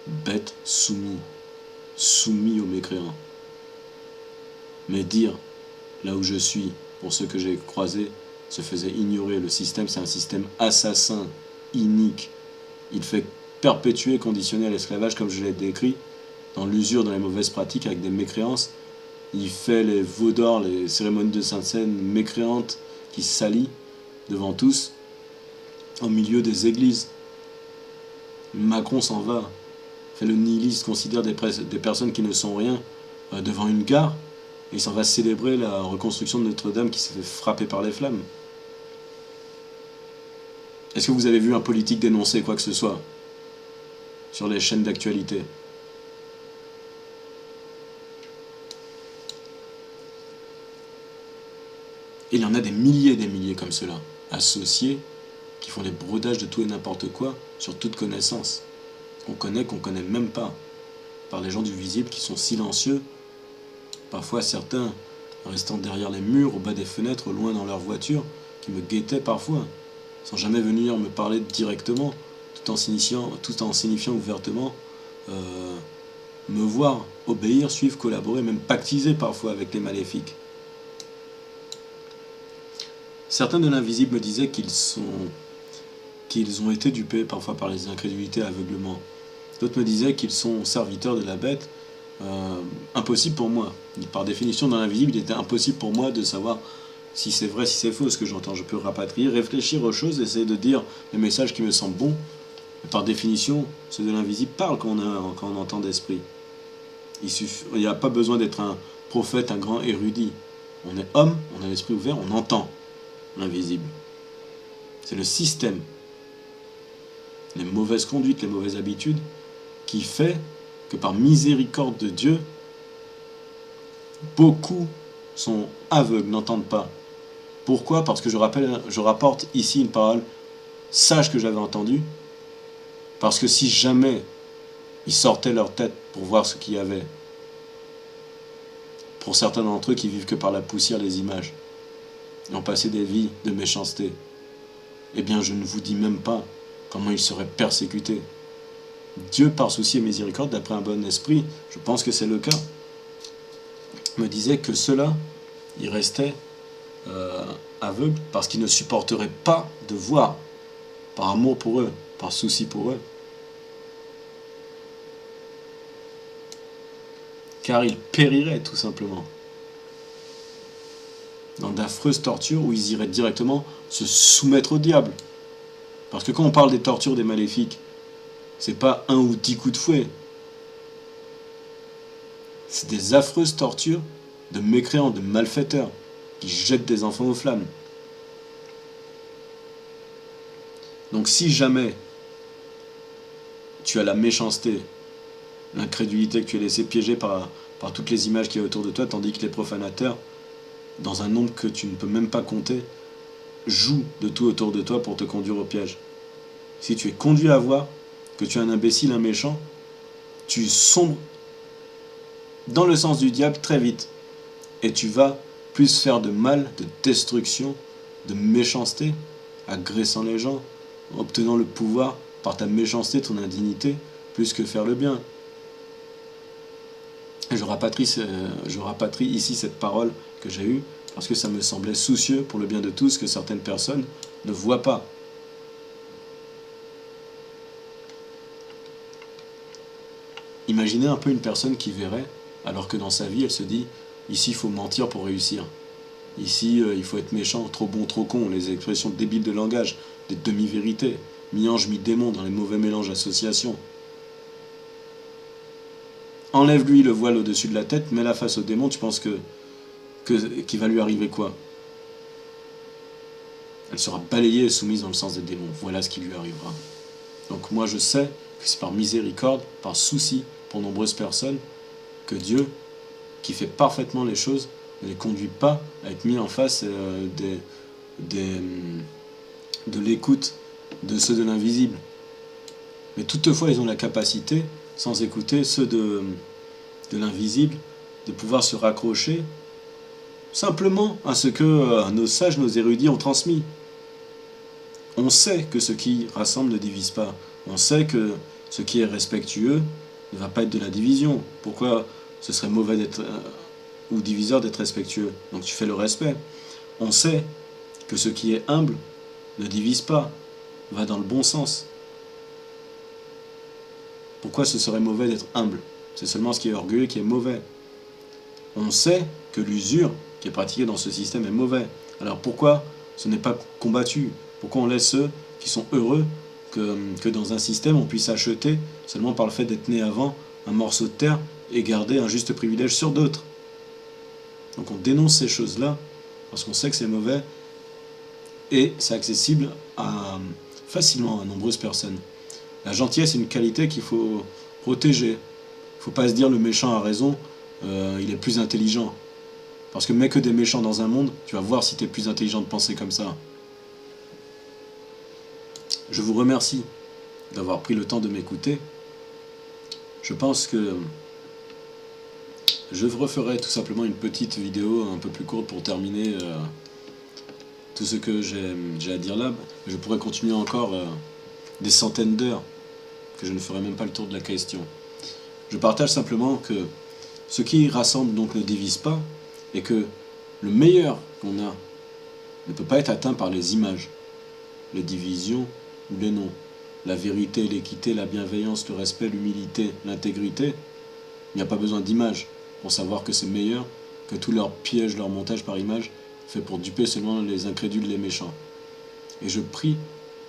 Bêtes, soumis aux mécréants. Mais dire, là où je suis, pour ceux que j'ai croisés, se faisait ignorer. Le système, c'est un système assassin, inique. Il fait perpétuer, conditionner à l'esclavage, comme je l'ai décrit, dans l'usure, dans les mauvaises pratiques, avec des mécréances. Il fait les veaux d'or, les cérémonies de Sainte-Seine mécréantes, qui salient devant tous, au milieu des églises. Macron s'en va, fait le nihiliste, considère des personnes qui ne sont rien devant une gare, et il s'en va célébrer la reconstruction de Notre-Dame qui s'est fait frapper par les flammes. Est-ce que vous avez vu un politique dénoncer quoi que ce soit sur les chaînes d'actualité? Et il y en a des milliers comme cela, associés, qui font des brodages de tout et n'importe quoi sur toute connaissance, qu'on connaît même pas, par des gens du visible qui sont silencieux, parfois certains restant derrière les murs, au bas des fenêtres, loin dans leur voiture, qui me guettaient parfois, sans jamais venir me parler directement, tout en signifiant ouvertement me voir, obéir, suivre, collaborer, même pactiser parfois avec les maléfiques. Certains de l'invisible me disaient qu'ils ont été dupés parfois par les incrédulités, aveuglements. D'autres me disaient qu'ils sont serviteurs de la bête. Impossible pour moi. Par définition, dans l'invisible, il était impossible pour moi de savoir si c'est vrai, si c'est faux ce que j'entends. Je peux rapatrier, réfléchir aux choses, essayer de dire les messages qui me semblent bons. Mais par définition, ceux de l'invisible parlent quand on entend d'esprit. Il n'y a pas besoin d'être un prophète, un grand érudit. On est homme, on a l'esprit ouvert, on entend l'invisible. C'est le système, les mauvaises conduites, les mauvaises habitudes, qui fait que par miséricorde de Dieu, beaucoup sont aveugles, n'entendent pas. Pourquoi? Parce que je rapporte ici une parole sage que j'avais entendue, parce que si jamais ils sortaient leur tête pour voir ce qu'il y avait, pour certains d'entre eux qui vivent que par la poussière des images, et ont passé des vies de méchanceté, eh bien je ne vous dis même pas comment ils seraient persécutés. Dieu, par souci et miséricorde, d'après un bon esprit, je pense que c'est le cas, me disait que ceux-là, ils restaient aveugles parce qu'ils ne supporteraient pas de voir, par amour pour eux, par souci pour eux. Car ils périraient tout simplement dans d'affreuses tortures où ils iraient directement se soumettre au diable. Parce que quand on parle des tortures des maléfiques, c'est pas 1 ou 10 coups de fouet. C'est des affreuses tortures de mécréants, de malfaiteurs, qui jettent des enfants aux flammes. Donc si jamais tu as la méchanceté, l'incrédulité, que tu es laissé piéger par toutes les images qu'il y a autour de toi, tandis que les profanateurs, dans un nombre que tu ne peux même pas compter, jouent de tout autour de toi pour te conduire au piège. Si tu es conduit à voir que tu es un imbécile, un méchant, tu sombres dans le sens du diable très vite. Et tu vas plus faire de mal, de destruction, de méchanceté, agressant les gens, obtenant le pouvoir par ta méchanceté, ton indignité, plus que faire le bien. Et je rapatrie ici cette parole que j'ai eue, parce que ça me semblait soucieux pour le bien de tous que certaines personnes ne voient pas. Imaginez un peu une personne qui verrait, alors que dans sa vie, elle se dit « Ici, il faut mentir pour réussir. Ici, il faut être méchant, trop bon, trop con, les expressions débiles de langage, des demi-vérités, mi-ange, mi-démon dans les mauvais mélanges associations. Enlève-lui le voile au-dessus de la tête, mets-la face au démon, tu penses qu'il va lui arriver quoi? Elle sera balayée et soumise dans le sens des démons. Voilà ce qui lui arrivera. Donc moi je sais que c'est par miséricorde, par souci pour nombreuses personnes, que Dieu, qui fait parfaitement les choses, ne les conduit pas à être mis en face de l'écoute de ceux de l'invisible. Mais toutefois, ils ont la capacité, sans écouter ceux de de l'invisible, de pouvoir se raccrocher simplement à ce que nos sages, nos érudits ont transmis. On sait que ce qui rassemble ne divise pas. On sait que ce qui est respectueux ne va pas être de la division. Pourquoi ce serait mauvais d'être ou diviseur d'être respectueux? Donc tu fais le respect. On sait que ce qui est humble ne divise pas, va dans le bon sens. Pourquoi ce serait mauvais d'être humble? C'est seulement ce qui est orgueilleux qui est mauvais. On sait que l'usure qui est pratiquée dans ce système est mauvais. Alors pourquoi ce n'est pas combattu? Pourquoi on laisse ceux qui sont heureux que dans un système on puisse acheter seulement par le fait d'être né avant un morceau de terre et garder un juste privilège sur d'autres? Donc on dénonce ces choses-là parce qu'on sait que c'est mauvais et c'est accessible facilement à nombreuses personnes. La gentillesse est une qualité qu'il faut protéger. Il ne faut pas se dire le méchant a raison, il est plus intelligent. Parce que mets que des méchants dans un monde, tu vas voir si tu es plus intelligent de penser comme ça. Je vous remercie d'avoir pris le temps de m'écouter. Je pense que je referai tout simplement une petite vidéo un peu plus courte pour terminer tout ce que j'ai à dire là. Je pourrais continuer encore des centaines d'heures, que je ne ferai même pas le tour de la question. Je partage simplement que ce qui rassemble donc ne divise pas, et que le meilleur qu'on a ne peut pas être atteint par les images, les divisions ou les noms. La vérité, l'équité, la bienveillance, le respect, l'humilité, l'intégrité, il n'y a pas besoin d'images pour savoir que c'est meilleur que tous leurs pièges, leurs montages par images faits pour duper seulement les incrédules, les méchants. Et je prie,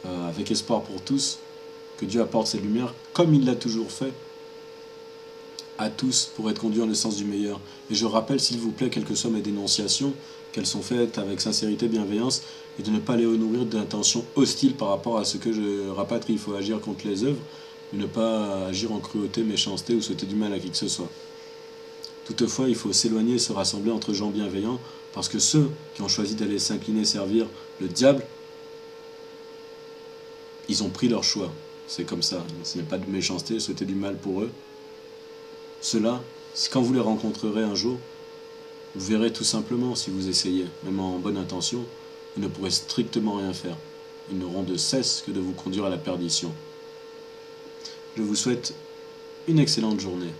avec espoir pour tous, que Dieu apporte cette lumière, comme il l'a toujours fait, à tous pour être conduits dans le sens du meilleur. Et je rappelle, s'il vous plaît, quelles que soient mes dénonciations, qu'elles sont faites avec sincérité, bienveillance, et de ne pas les nourrir d'intentions hostiles par rapport à ce que je rapatrie. Il faut agir contre les œuvres, mais ne pas agir en cruauté, méchanceté ou souhaiter du mal à qui que ce soit. Toutefois, il faut s'éloigner et se rassembler entre gens bienveillants, parce que ceux qui ont choisi d'aller s'incliner, servir le diable, ils ont pris leur choix. C'est comme ça. Ce n'est pas de méchanceté, souhaiter du mal pour eux. Ceux-là, quand vous les rencontrerez un jour, vous verrez tout simplement, si vous essayez, même en bonne intention, ils ne pourraient strictement rien faire. Ils n'auront de cesse que de vous conduire à la perdition. Je vous souhaite une excellente journée.